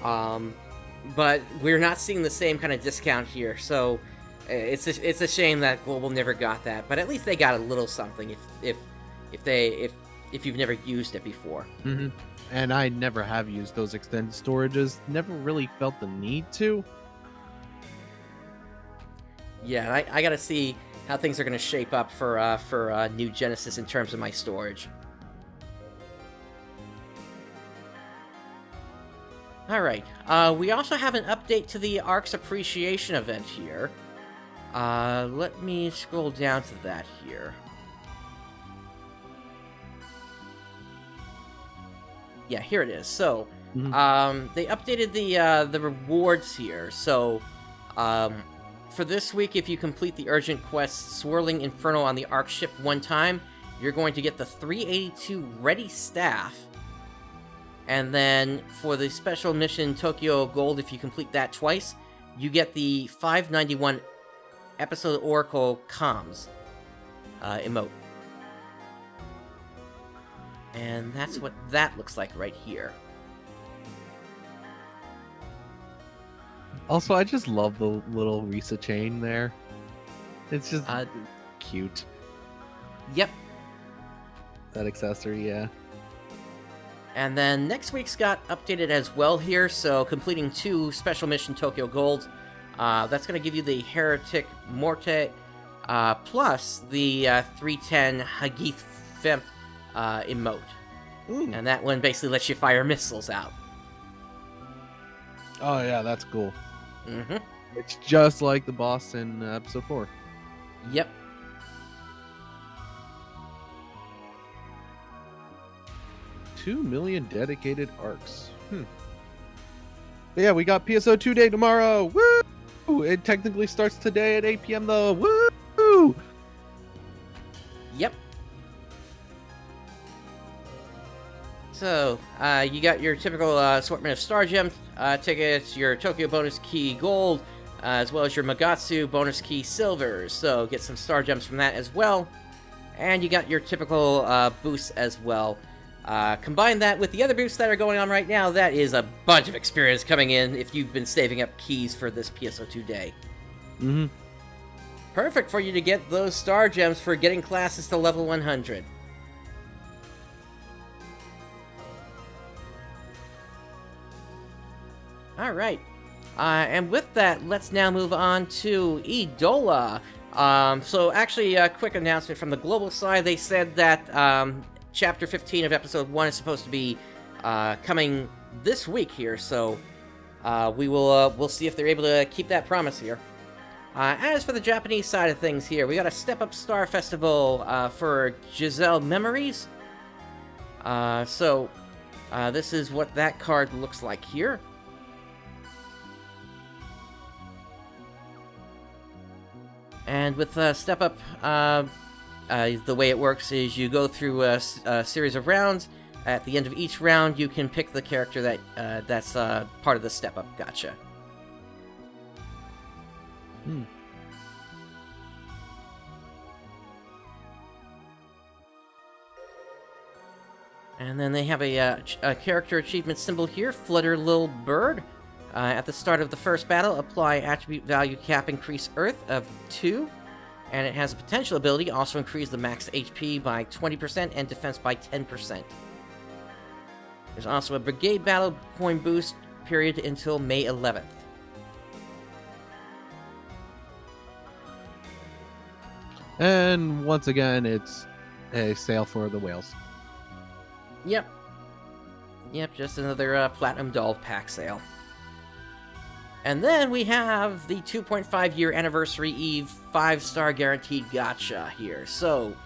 But we're not seeing the same kind of discount here, so it's a shame that Global never got that, but at least they got a little something if you've never used it before. Mm-hmm. And I never have used those extended storages, never really felt the need to. Yeah, I gotta see how things are gonna shape up for New Genesis in terms of my storage. Alright, we also have an update to the ARKS Appreciation event here. Let me scroll down to that here. Yeah, here it is. So, they updated the rewards here. So, for this week, if you complete the urgent quest Swirling Inferno on the ARK ship one time, you're going to get the 382 Ready Staff. And then for the special mission Tokyo Gold, if you complete that twice, you get the 591 Episode Oracle Comms emote. And that's what that looks like right here. Also, I just love the little Risa chain there. It's just cute. Yep. That accessory, yeah. And then next week's got updated as well here, so completing 2 special mission Tokyo Gold. That's going to give you the Heretic Morte, plus the 310 Hagith Femp emote. Ooh. And that one basically lets you fire missiles out. Oh yeah, that's cool. Mm-hmm. It's just like the boss in episode 4. Yep. $2 million dedicated ARKs. But yeah, we got PSO2 day tomorrow. Woo! It technically starts today at 8 p.m. though. Woo! Yep. So, you got your typical assortment of Star Gem tickets, your Tokyo bonus key gold, as well as your Magatsu bonus key silver. So, get some Star Gems from that as well. And you got your typical boosts as well. Combine that with the other boosts that are going on right now, that is a bunch of experience coming in if you've been saving up keys for this PSO2 day. Mm-hmm. Perfect for you to get those Star Gems for getting classes to level 100. Alright, and with that, let's now move on to Idola. So actually, a quick announcement from the global side. They said that Chapter 15 of Episode 1 is supposed to be coming this week here, so we'll see if they're able to keep that promise here. As for the Japanese side of things here, we got a Step Up Star Festival for Giselle Memories. So this is what that card looks like here. And with Step Up, the way it works is you go through a series of rounds, at the end of each round, you can pick the character that's part of the step-up gacha. And then they have a character achievement symbol here, Flutter Lil Bird. At the start of the first battle, apply attribute value cap increase Earth of 2. And it has a potential ability, also increase the max HP by 20% and defense by 10%. There's also a brigade battle coin boost period until May 11th. And once again, it's a sale for the whales. Yep, just another Platinum Doll pack sale. And then we have the 2.5 year anniversary Eve 5-star guaranteed gacha here. So,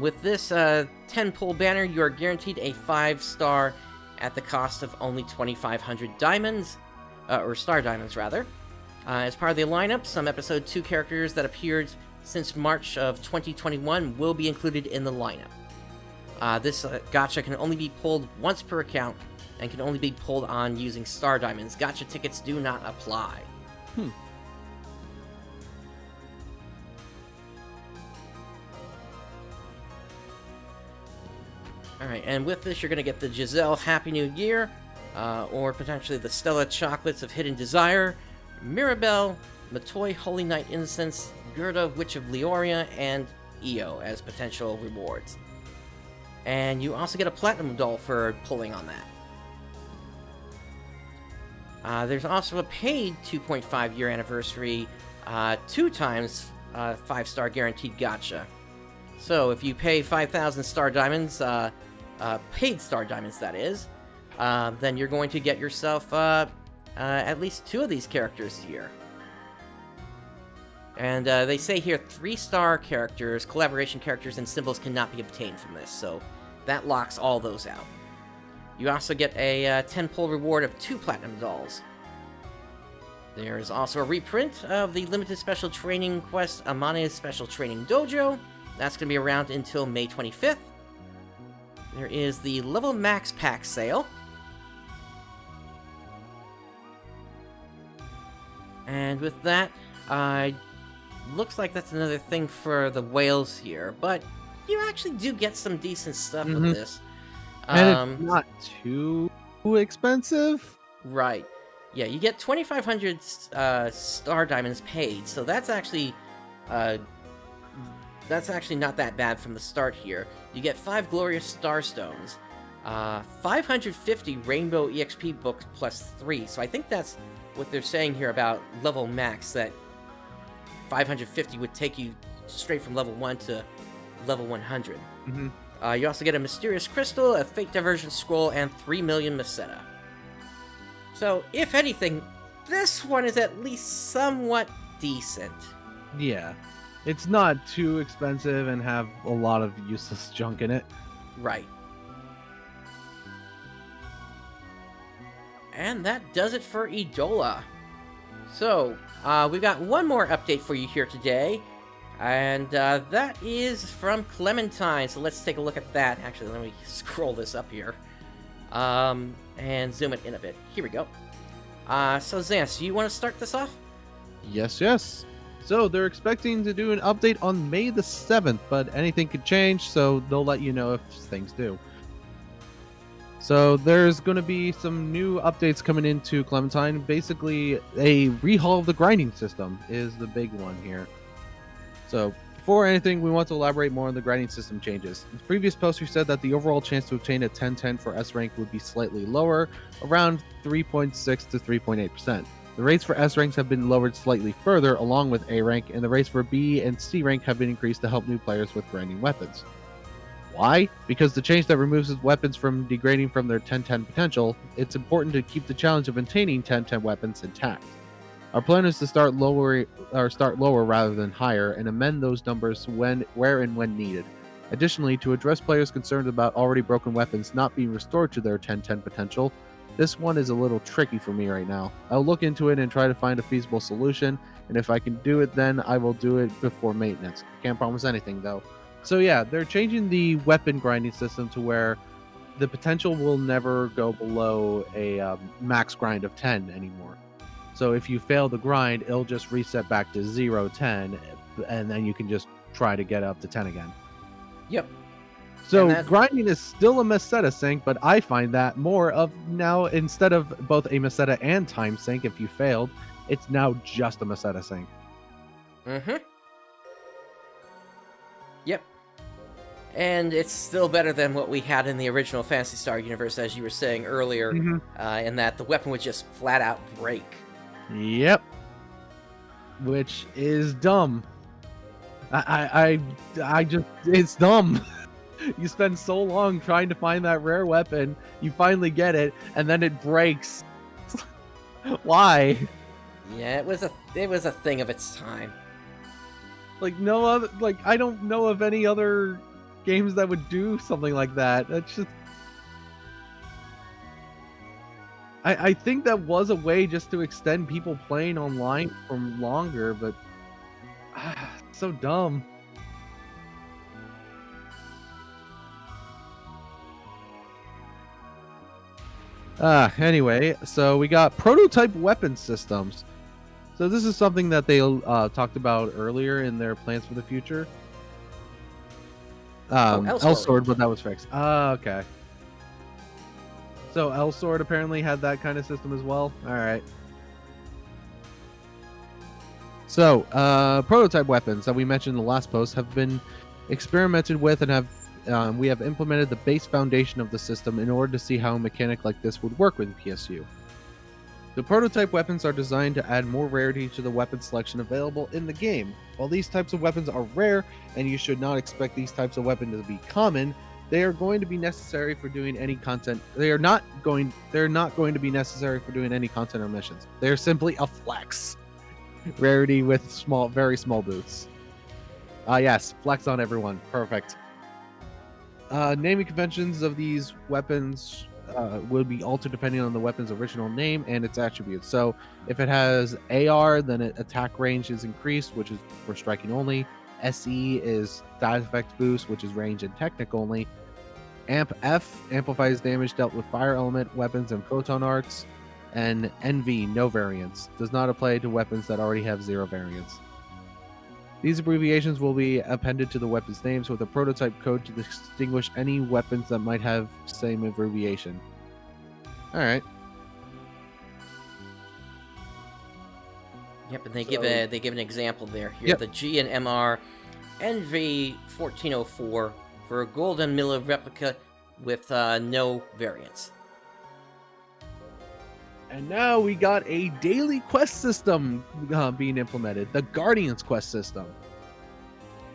with this 10-pull banner, you are guaranteed a 5-star at the cost of only 2,500 diamonds, or star diamonds rather. As part of the lineup, some episode 2 characters that appeared since March of 2021 will be included in the lineup. This gacha can only be pulled once per account, and can only be pulled on using star diamonds. Gacha tickets do not apply. Alright, and with this, you're going to get the Giselle Happy New Year, or potentially the Stella Chocolates of Hidden Desire, Mirabelle, Matoy Holy Night Incense, Gerda Witch of Leoria, and Io as potential rewards. And you also get a Platinum Doll for pulling on that. There's also a paid 2.5 year anniversary 2 times 5-star guaranteed gacha. So if you pay 5,000 star diamonds, paid star diamonds that is, then you're going to get yourself at least 2 of these characters here. And they say here 3-star characters, collaboration characters, and symbols cannot be obtained from this, so that locks all those out. You also get a 10-pull reward of 2 Platinum Dolls. There is also a reprint of the limited special training quest Amane's Special Training Dojo. That's going to be around until May 25th. There is the Level Max Pack sale. And with that, looks like that's another thing for the whales here, but you actually do get some decent stuff with this. And it's not too expensive. Right. Yeah, you get 2,500 star diamonds paid, so that's actually not that bad from the start here. You get 5 glorious star stones, 550 rainbow EXP books plus 3. So I think that's what they're saying here about level max, that 550 would take you straight from level 1 to level 100. You also get a mysterious crystal, a fate diversion scroll, and 3 million Meseta. So, if anything, this one is at least somewhat decent. Yeah. It's not too expensive and have a lot of useless junk in it. Right. And that does it for Idola. So, we've got one more update for you here today. And that is from Clementine. So let's take a look at that. Actually, let me scroll this up here. And zoom it in a bit. Here we go. So Xance, do you want to start this off? Yes. So they're expecting to do an update on May the 7th, but anything could change, so they'll let you know if things do. So there's going to be some new updates coming into Clementine. Basically, a rehaul of the grinding system is the big one here. So before anything, we want to elaborate more on the grinding system changes. In the previous post, we said that the overall chance to obtain a 1010 for S rank would be slightly lower, around 3.6 to 3.8%. The rates for S ranks have been lowered slightly further, along with A rank, and the rates for B and C rank have been increased to help new players with grinding weapons. Why? Because the change that removes weapons from degrading from their 1010 potential, it's important to keep the challenge of obtaining 1010 weapons intact. Our plan is to start lower rather than higher, and amend those numbers where and when needed. Additionally, to address players concerned about already broken weapons not being restored to their 1010 potential, this one is a little tricky for me right now. I'll look into it and try to find a feasible solution, and if I can do it, then I will do it before maintenance. Can't promise anything though. So yeah, they're changing the weapon grinding system to where the potential will never go below a max grind of 10 anymore. So if you fail the grind, it'll just reset back to 0, 10, and then you can just try to get up to 10 again. Yep. So grinding is still a meseta sync, but I find that more of now, instead of both a meseta and time sync if you failed, it's now just a meseta sync. Mm-hmm. Yep. And it's still better than what we had in the original Phantasy Star universe, as you were saying earlier, in that the weapon would just flat out break. Yep. Which is dumb. I just, it's dumb. You spend so long trying to find that rare weapon, you finally get it, and then it breaks. Why? Yeah, it was a thing of its time. Like no other, like I don't know of any other games that would do something like that. That's just, I think that was a way just to extend people playing online for longer, but so dumb. Anyway, so we got prototype weapon systems. So this is something that they talked about earlier in their plans for the future. L-Sword, but that was fixed. Okay. So L-Sword apparently had that kind of system as well. All right. So prototype weapons that we mentioned in the last post have been experimented with and have we have implemented the base foundation of the system in order to see how a mechanic like this would work with PSU. The prototype weapons are designed to add more rarity to the weapon selection available in the game. While these types of weapons are rare, and you should not expect these types of weapons to be common, they are going to be necessary for doing any content. They're not going to be necessary for doing any content or missions. They're simply a flex. Rarity with very small boosts. Yes, flex on everyone. Perfect. Naming conventions of these weapons will be altered depending on the weapon's original name and its attributes. So if it has AR, then attack range is increased, which is for striking only. SE is side effect boost, which is range and technic only. Amp F amplifies damage dealt with fire element weapons and proton arcs. And NV, no variance, does not apply to weapons that already have 0 variance. These abbreviations will be appended to the weapons' names with a prototype code to distinguish any weapons that might have same abbreviation. Alright. Yep, and they give an example there here. Yep. The G and MR NV 1404 for a golden Miller replica with no variance. And now we got a daily quest system being implemented, the Guardians quest system.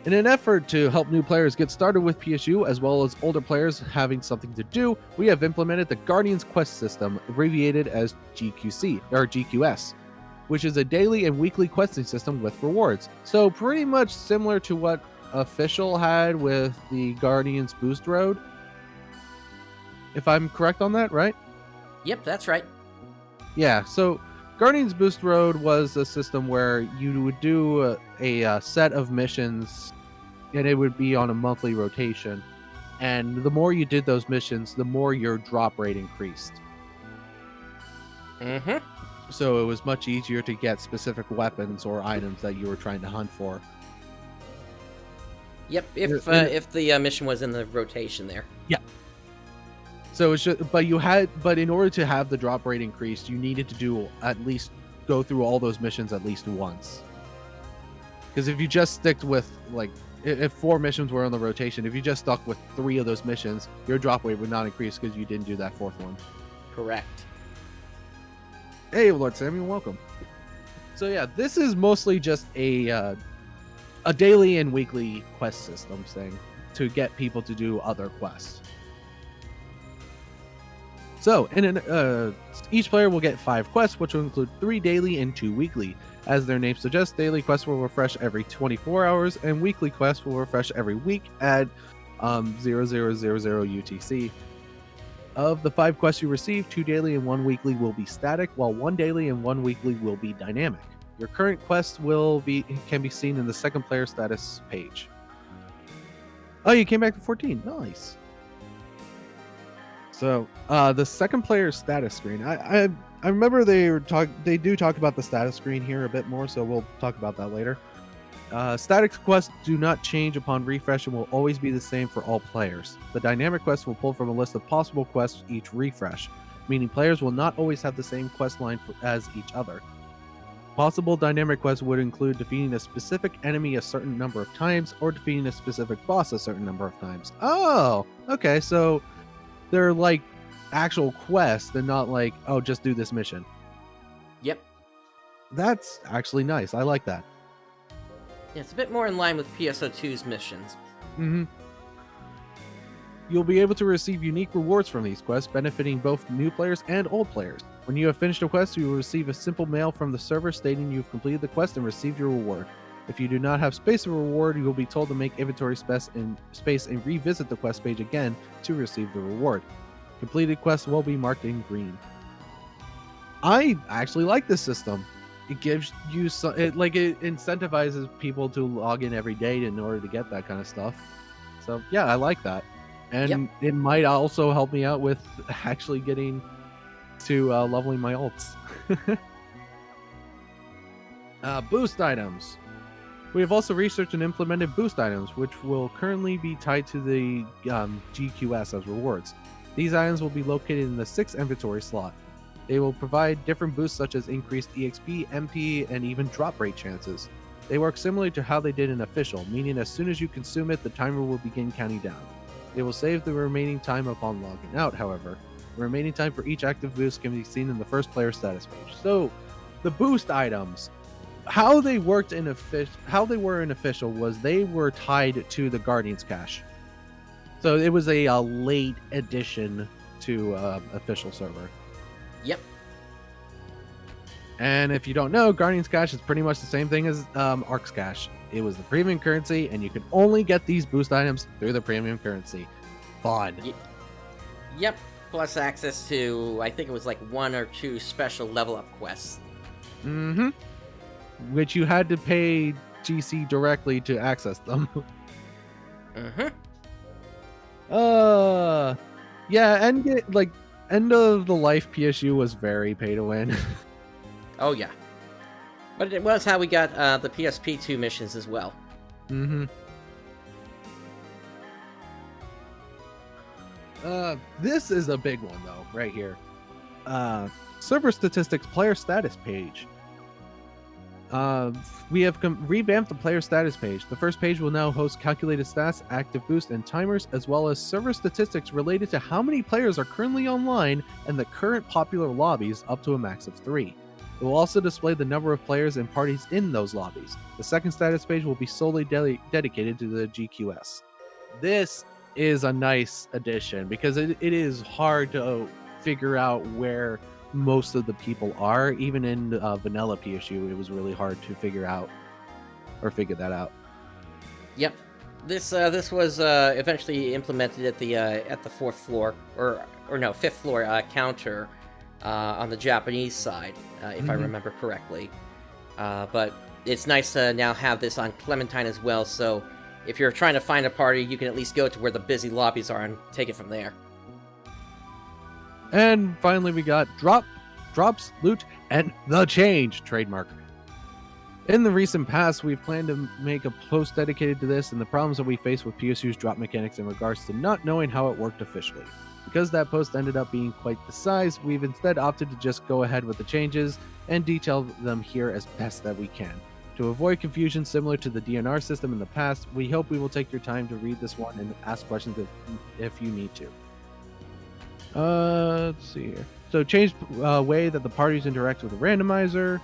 In an effort to help new players get started with PSU, as well as older players having something to do, we have implemented the Guardians quest system, abbreviated as GQC, or GQS, which is a daily and weekly questing system with rewards. So pretty much similar to what Official had with the Guardians Boost Road. If I'm correct on that, right? Yep, that's right. Yeah, so Guardians Boost Road was a system where you would do a set of missions, and it would be on a monthly rotation. And the more you did those missions, the more your drop rate increased. Mm-hmm. So it was much easier to get specific weapons or items that you were trying to hunt for. Yep, if the mission was in the rotation there. Yeah. So it's just, but in order to have the drop rate increased, you needed to go through all those missions at least once. Because if you just sticked with, like, if 4 missions were on the rotation, if you just stuck with 3 of those missions, your drop rate would not increase because you didn't do that 4th one. Correct. Hey, Lord Samuel, welcome. So yeah, this is mostly just a daily and weekly quest system thing to get people to do other quests. So, each player will get 5 quests, which will include 3 daily and 2 weekly. As their name suggests, daily quests will refresh every 24 hours, and weekly quests will refresh every week at 0000 UTC. Of the 5 quests you receive, 2 daily and 1 weekly will be static, while 1 daily and 1 weekly will be dynamic. Your current quests can be seen in the second player status page. Oh, you came back to 14. Nice. So the second player status screen, I remember they do talk about the status screen here a bit more, so we'll talk about that later. Static quests do not change upon refresh and will always be the same for all players. The dynamic quests will pull from a list of possible quests each refresh, meaning players will not always have the same quest line as each other. Possible dynamic quests would include defeating a specific enemy a certain number of times or defeating a specific boss a certain number of times. Oh, okay, so they're like actual quests and not like, oh, just do this mission. Yep. That's actually nice. I like that. Yeah, it's a bit more in line with PSO2's missions. Mm-hmm. You'll be able to receive unique rewards from these quests, benefiting both new players and old players. When you have finished a quest, you will receive a simple mail from the server stating you've completed the quest and received your reward. If you do not have space for reward, you will be told to make inventory space and revisit the quest page again to receive the reward. Completed quests will be marked in green. I actually like this system. It gives you it incentivizes people to log in every day in order to get that kind of stuff. So yeah, I like that. And It might also help me out with actually getting to leveling my ults. Boost items. We have also researched and implemented boost items, which will currently be tied to the GQS as rewards. These items will be located in the 6th inventory slot. They will provide different boosts such as increased EXP, MP, and even drop rate chances. They work similarly to how they did in Official, meaning as soon as you consume it, the timer will begin counting down. They will save the remaining time upon logging out, however. The remaining time for each active boost can be seen in the first player status page. So, the boost items, how they were in Official was they were tied to the Guardians cache. So it was a late addition to Official server. Yep. And if you don't know, Guardians cache is pretty much the same thing as ARKS cache. It was the premium currency, and you can only get these boost items through the premium currency. Fun. Yep. Plus access to, I think it was like 1 or 2 special level up quests. Mm-hmm. Which you had to pay GC directly to access them. Mm-hmm. Yeah, end of the life PSU was very pay to win. Oh yeah. But it was how we got the PSP2 missions as well. Mm-hmm. This is a big one though, right here. Server statistics player status page. We have revamped the player status page. The first page will now host calculated stats, active boost, and timers, as well as server statistics related to how many players are currently online and the current popular lobbies up to a max of 3. It will also display the number of players and parties in those lobbies. The second status page will be solely dedicated to the GQS. This is a nice addition because it is hard to figure out where most of the people are. Even in vanilla PSU, it was really hard to figure that out. Yep. This was eventually implemented at the 4th floor or no 5th floor counter on the Japanese side, if I remember correctly. But it's nice to now have this on Clementine as well. So if you're trying to find a party, you can at least go to where the busy lobbies are and take it from there. And finally, we got drops, loot, and the change trademark. In the recent past, we've planned to make a post dedicated to this and the problems that we face with PSU's drop mechanics in regards to not knowing how it worked officially. Because that post ended up being quite the size, we've instead opted to just go ahead with the changes and detail them here as best that we can. To avoid confusion similar to the DNR system in the past, we hope we will take your time to read this one and ask questions if you need to. Let's see here. So changed way that the parties interact with the randomizer.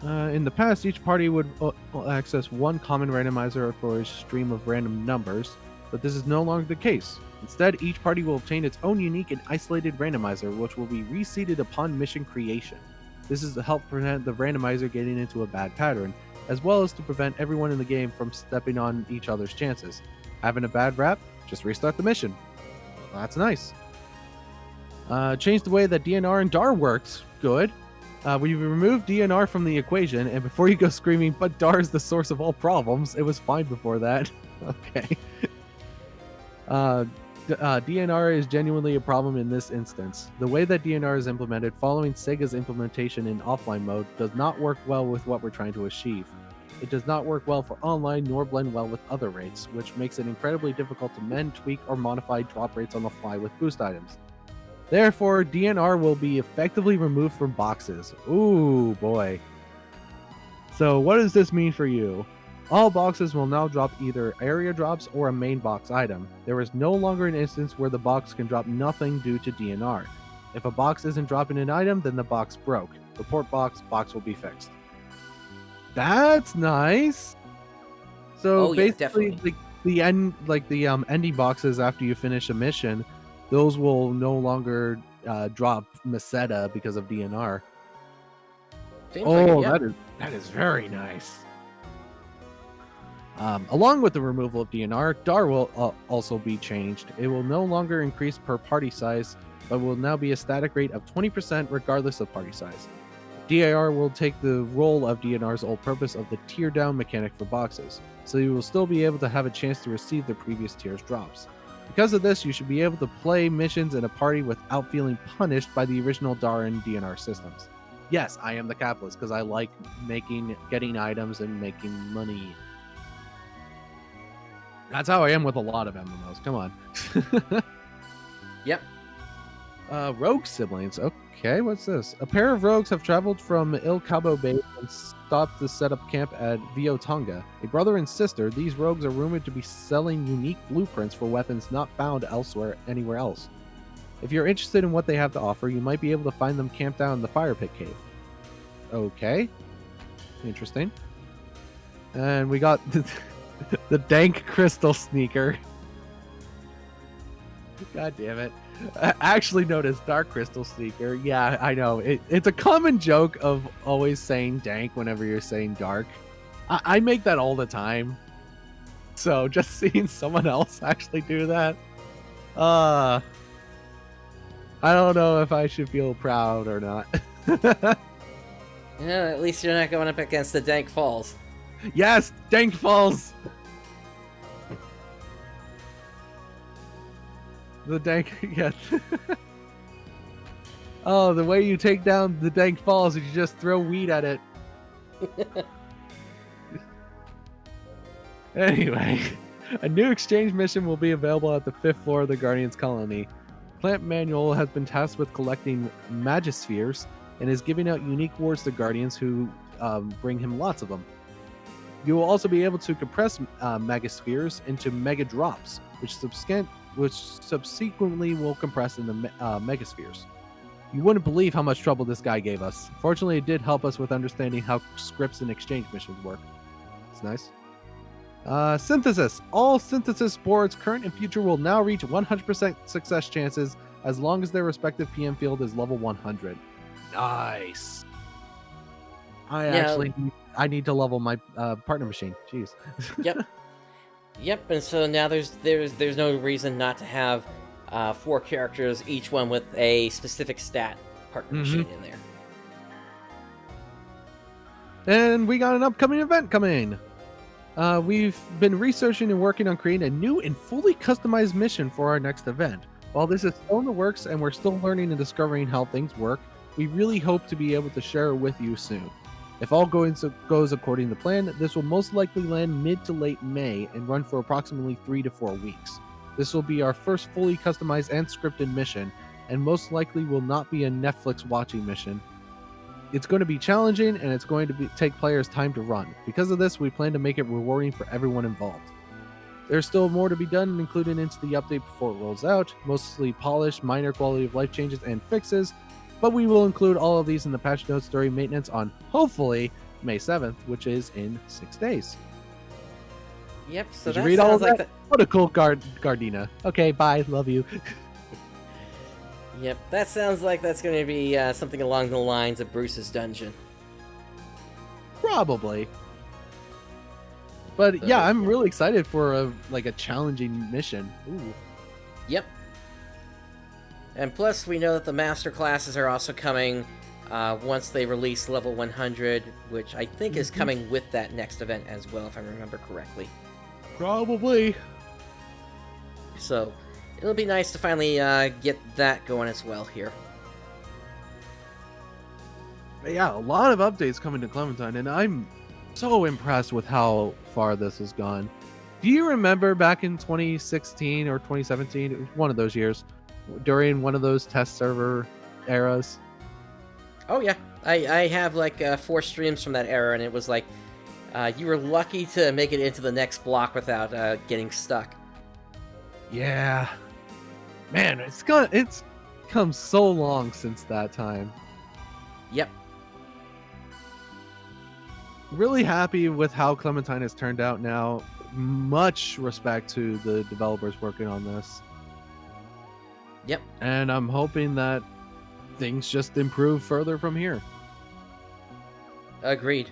In the past, each party would access one common randomizer for a stream of random numbers, but this is no longer the case. Instead, each party will obtain its own unique and isolated randomizer, which will be reseeded upon mission creation. This is to help prevent the randomizer getting into a bad pattern, as well as to prevent everyone in the game from stepping on each other's chances. Having a bad rap? Just restart the mission. Well, that's nice. Changed the way that DNR and DAR works. Good. We removed DNR from the equation, and before you go screaming, but DAR is the source of all problems, it was fine before that. Okay. DNR is genuinely a problem in this instance. The way that DNR is implemented following Sega's implementation in offline mode does not work well with what we're trying to achieve. It does not work well for online nor blend well with other rates, which makes it incredibly difficult to mend, tweak, or modify drop rates on the fly with boost items. Therefore, DNR will be effectively removed from boxes. Ooh, boy. So what does this mean for you? All boxes will now drop either area drops or a main box item. There is no longer an instance where the box can drop nothing due to DNR. If a box isn't dropping an item, then the box broke. Report box will be fixed. That's nice. So basically, the ending boxes after you finish a mission, those will no longer drop Meseta because of DNR. That is very nice. Along with the removal of DNR, DAR will also be changed. It will no longer increase per party size, but will now be a static rate of 20% regardless of party size. DAR will take the role of DNR's old purpose of the tier down mechanic for boxes, so you will still be able to have a chance to receive the previous tier's drops. Because of this, you should be able to play missions in a party without feeling punished by the original DAR and DNR systems. Yes, I am the capitalist because I like getting items and making money. That's how I am with a lot of MMOs. Come on. Yep. Rogue siblings. Okay, what's this? A pair of rogues have traveled from Il Cabo Bay and stopped to set up camp at Vio Tonga. A brother and sister, these rogues are rumored to be selling unique blueprints for weapons not found anywhere else. If you're interested in what they have to offer, you might be able to find them camped out in the Fire Pit Cave. Okay. Interesting. And we got the dank crystal sneaker. God damn it. I actually noticed dark crystal sneaker. Yeah, I know. It's a common joke of always saying dank whenever you're saying dark. I make that all the time. So just seeing someone else actually do that. I don't know if I should feel proud or not. Yeah, at least you're not going up against the Dank Falls. Yes, Dank Falls. The dank, yeah. Oh, the way you take down the Dank Falls is you just throw weed at it. Anyway, a new exchange mission will be available at the 5th floor of the Guardian's colony. Plant Manual has been tasked with collecting Magispheres and is giving out unique rewards to Guardians who bring him lots of them. You will also be able to compress Megaspheres into Mega Drops, which subsequently will compress into Megaspheres. You wouldn't believe how much trouble this guy gave us. Fortunately, it did help us with understanding how scripts and exchange missions work. It's nice. Synthesis. All synthesis boards, current and future, will now reach 100% success chances as long as their respective PM field is level 100. Nice. I need to level my partner machine. Jeez. Yep. Yep. And so now there's no reason not to have 4 characters, each one with a specific stat partner machine in there. And we got an upcoming event coming. We've been researching and working on creating a new and fully customized mission for our next event. While this is still in the works and we're still learning and discovering how things work, we really hope to be able to share it with you soon. If all goes according to plan, this will most likely land mid to late May and run for approximately 3 to 4 weeks. This will be our first fully customized and scripted mission, and most likely will not be a Netflix watching mission. It's going to be challenging, and it's going to take players time to run. Because of this, we plan to make it rewarding for everyone involved. There's still more to be done, including into the update before it rolls out, mostly polished, minor quality of life changes and fixes, but we will include all of these in the patch notes during maintenance on, hopefully, May 7th, which is in 6 days. Yep, so did you read all of that? What a cool Gardena. Okay, bye, love you. Yep, that sounds like that's going to be something along the lines of Bruce's Dungeon. Probably. But yeah, I'm really excited for a challenging mission. Ooh. Yep. And plus, we know that the master classes are also coming once they release level 100, which I think is coming with that next event as well, if I remember correctly. Probably. So, it'll be nice to finally get that going as well here. But yeah, a lot of updates coming to Clementine, and I'm so impressed with how far this has gone. Do you remember back in 2016 or 2017, one of those years, during one of those test server eras? Oh yeah, I have like 4 streams from that era, and it was like you were lucky to make it into the next block without getting stuck. Yeah, man, it's come so long since that time. Yep. Really happy with how Clementine has turned out now. Much respect to the developers working on this. Yep. And I'm hoping that things just improve further from here. Agreed.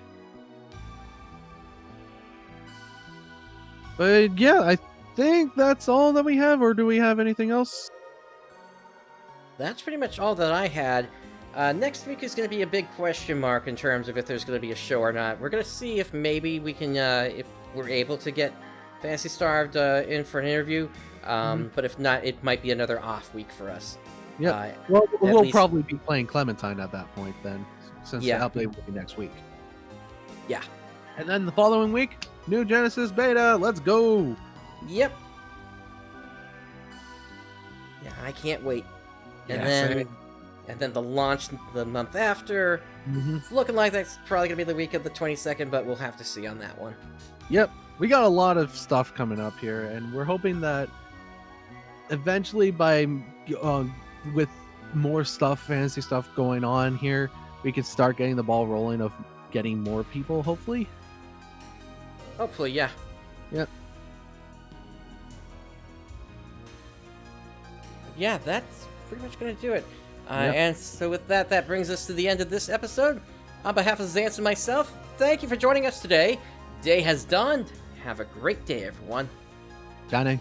But yeah, I think that's all that we have, or do we have anything else? That's pretty much all that I had. Next week is going to be a big question mark in terms of if there's going to be a show or not. We're going to see if maybe we can, if we're able to get Phantasy Star in for an interview. But if not, it might be another off week for us. Yeah. Well, we'll probably be playing Clementine at that point then, since the update will be next week. Yeah. And then the following week, new Genesis beta. Let's go. Yep. Yeah, I can't wait. And then the launch the month after. It's looking like that's probably going to be the week of the 22nd, but we'll have to see on that one. Yep. We got a lot of stuff coming up here, and we're hoping that eventually with more stuff, fantasy stuff going on here, we can start getting the ball rolling of getting more people, hopefully. Hopefully, yeah. Yep. Yeah, that's pretty much going to do it. And so with that, that brings us to the end of this episode. On behalf of Zance and myself, thank you for joining us today. Day has dawned. Have a great day, everyone. Johnny.